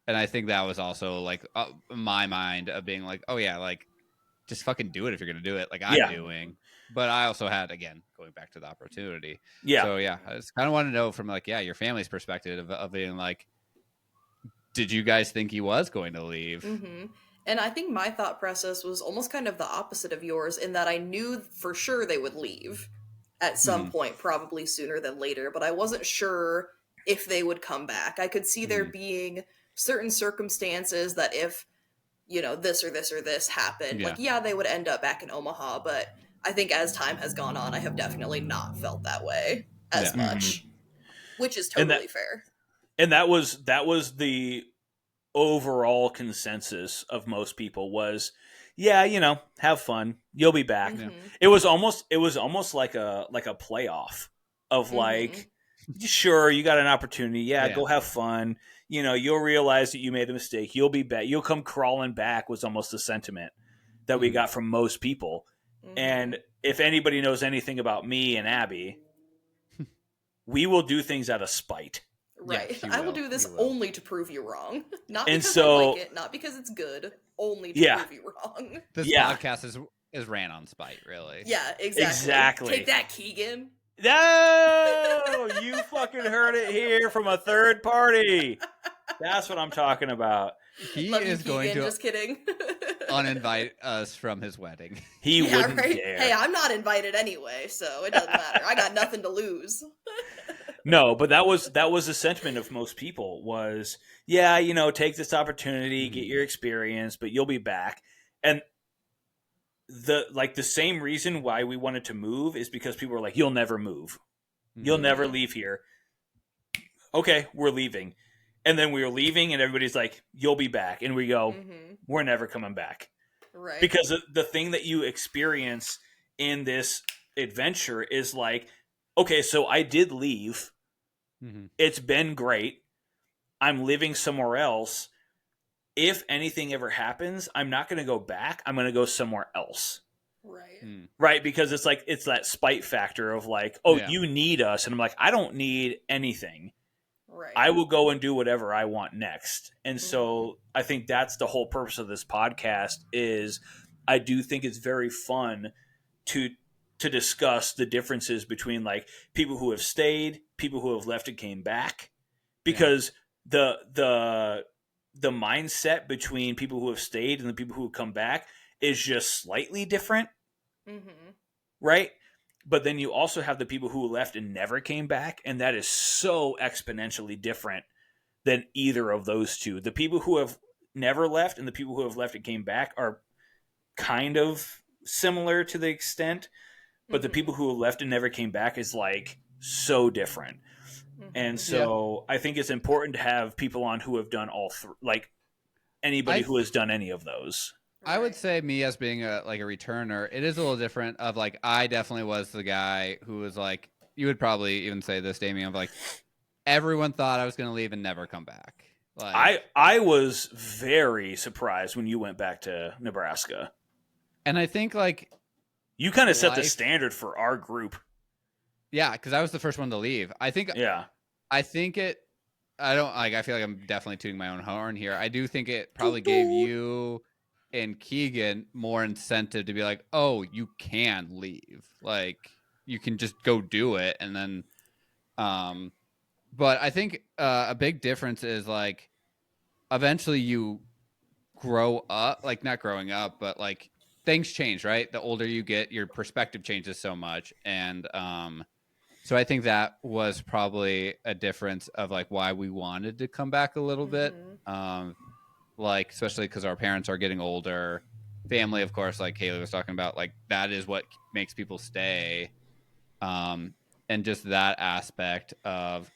and I think that was also like my mind of being like, oh yeah, like just fucking do it if you're gonna do it, like I'm doing. But I also had, again, going back to the opportunity. Yeah. So yeah, I just kind of want to know from like, your family's perspective of being like, did you guys think he was going to leave? Mm-hmm. And I think my thought process was almost kind of the opposite of yours, in that I knew for sure they would leave at some point, probably sooner than later, but I wasn't sure if they would come back. I could see there being certain circumstances that if, this or this or this happened, they would end up back in Omaha, but I think as time has gone on, I have definitely not felt that way as much, which is totally fair. And that was the overall consensus of most people was, have fun, you'll be back. It was almost like a playoff of like, sure, you got an opportunity, go have fun, you'll realize that you made a mistake, you'll be back, you'll come crawling back, was almost the sentiment that we got from most people. And if anybody knows anything about me and Abby, we will do things out of spite. Right. I will do this only to prove you wrong. Not and because so, I like it, not because it's good, only to prove you wrong. This podcast is ran on spite, really. Yeah, exactly. Take that, Keegan. No! You fucking heard it here from a third party. That's what I'm talking about. He Love is you, going Keegan, to just kidding. uninvite us from his wedding. He wouldn't dare. Hey, I'm not invited anyway, so it doesn't matter. I got nothing to lose. No, but that was the sentiment of most people was, take this opportunity, get your experience, but you'll be back. And the same reason why we wanted to move is because people were like, you'll never move. You'll never leave here. Okay, we're leaving. And then we were leaving and everybody's like, you'll be back. And we go, we're never coming back. Right. Because the thing that you experience in this adventure is like, okay, so I did leave. It's been great. I'm living somewhere else. If anything ever happens, I'm not going to go back. I'm going to go somewhere else. Right. Right, because it's like it's that spite factor of like, you need us, and I'm like, I don't need anything. Right. I will go and do whatever I want next. And so I think that's the whole purpose of this podcast is I do think it's very fun to discuss the differences between like people who have stayed, people who have left and came back, because the mindset between people who have stayed and the people who have come back is just slightly different. Right? But then you also have the people who left and never came back, and that is so exponentially different than either of those two. The people who have never left and the people who have left and came back are kind of similar to the extent, but the people who have left and never came back is like so different. And so I think it's important to have people on who have done all three, like anybody who has done any of those. I would say me as being a returner, it is a little different of like, I definitely was the guy who was like, you would probably even say this, Damien, of like, everyone thought I was going to leave and never come back. Like, I was very surprised when you went back to Nebraska. And I think like, you kind of set the standard for our group. Yeah, because I was the first one to leave. I think. Yeah. I think it. I don't like. I feel like I'm definitely tooting my own horn here. I do think it probably gave you and Keegan more incentive to be like, oh, you can leave. Like you can just go do it, and then. But I think a big difference is like, eventually you grow up. Like not growing up, but like things change, right? The older you get, your perspective changes so much, and so I think that was probably a difference of like why we wanted to come back a little bit. Like, especially because our parents are getting older. Family, of course, like Kaylee was talking about, like that is what makes people stay. And just that aspect of,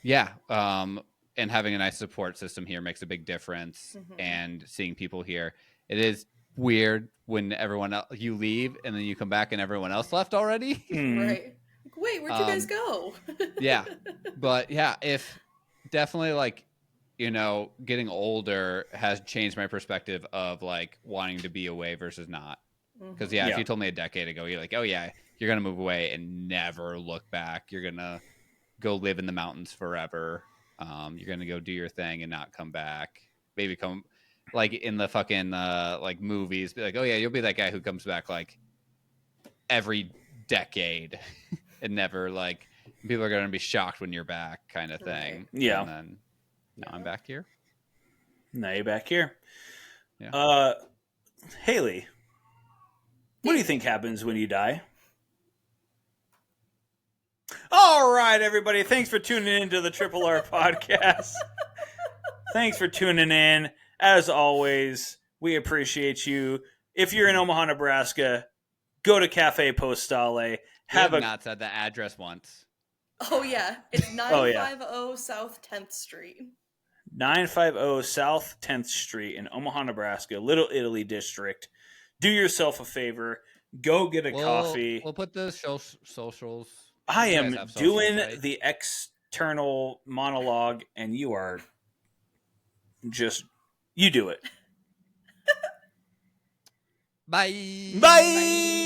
and having a nice support system here makes a big difference. And seeing people here, it is weird when you leave and then you come back and everyone else left already. Right. Wait, where'd you guys go? Yeah. But yeah, if definitely like getting older has changed my perspective of like wanting to be away versus not. Because if you told me a decade ago, you're like, oh yeah, you're gonna move away and never look back. You're gonna go live in the mountains forever. You're gonna go do your thing and not come back. Maybe come like in the fucking like movies, be like, oh yeah, you'll be that guy who comes back like every decade and never like people are gonna be shocked when you're back, kind of thing. Right. Yeah. And then now I'm back here. Now you're back here. Yeah. Haley, what do you think happens when you die? All right, everybody. Thanks for tuning in to the Triple R podcast. Thanks for tuning in. As always, we appreciate you. If you're in Omaha, Nebraska, go to Cafe Postale. Have not said the address once. Oh yeah, it's 950 South 10th Street. 950 South 10th Street in Omaha, Nebraska, Little Italy district. Do yourself a favor. Go get a coffee. We'll put the socials. I am doing the external monologue, and you are you do it. Bye. Bye.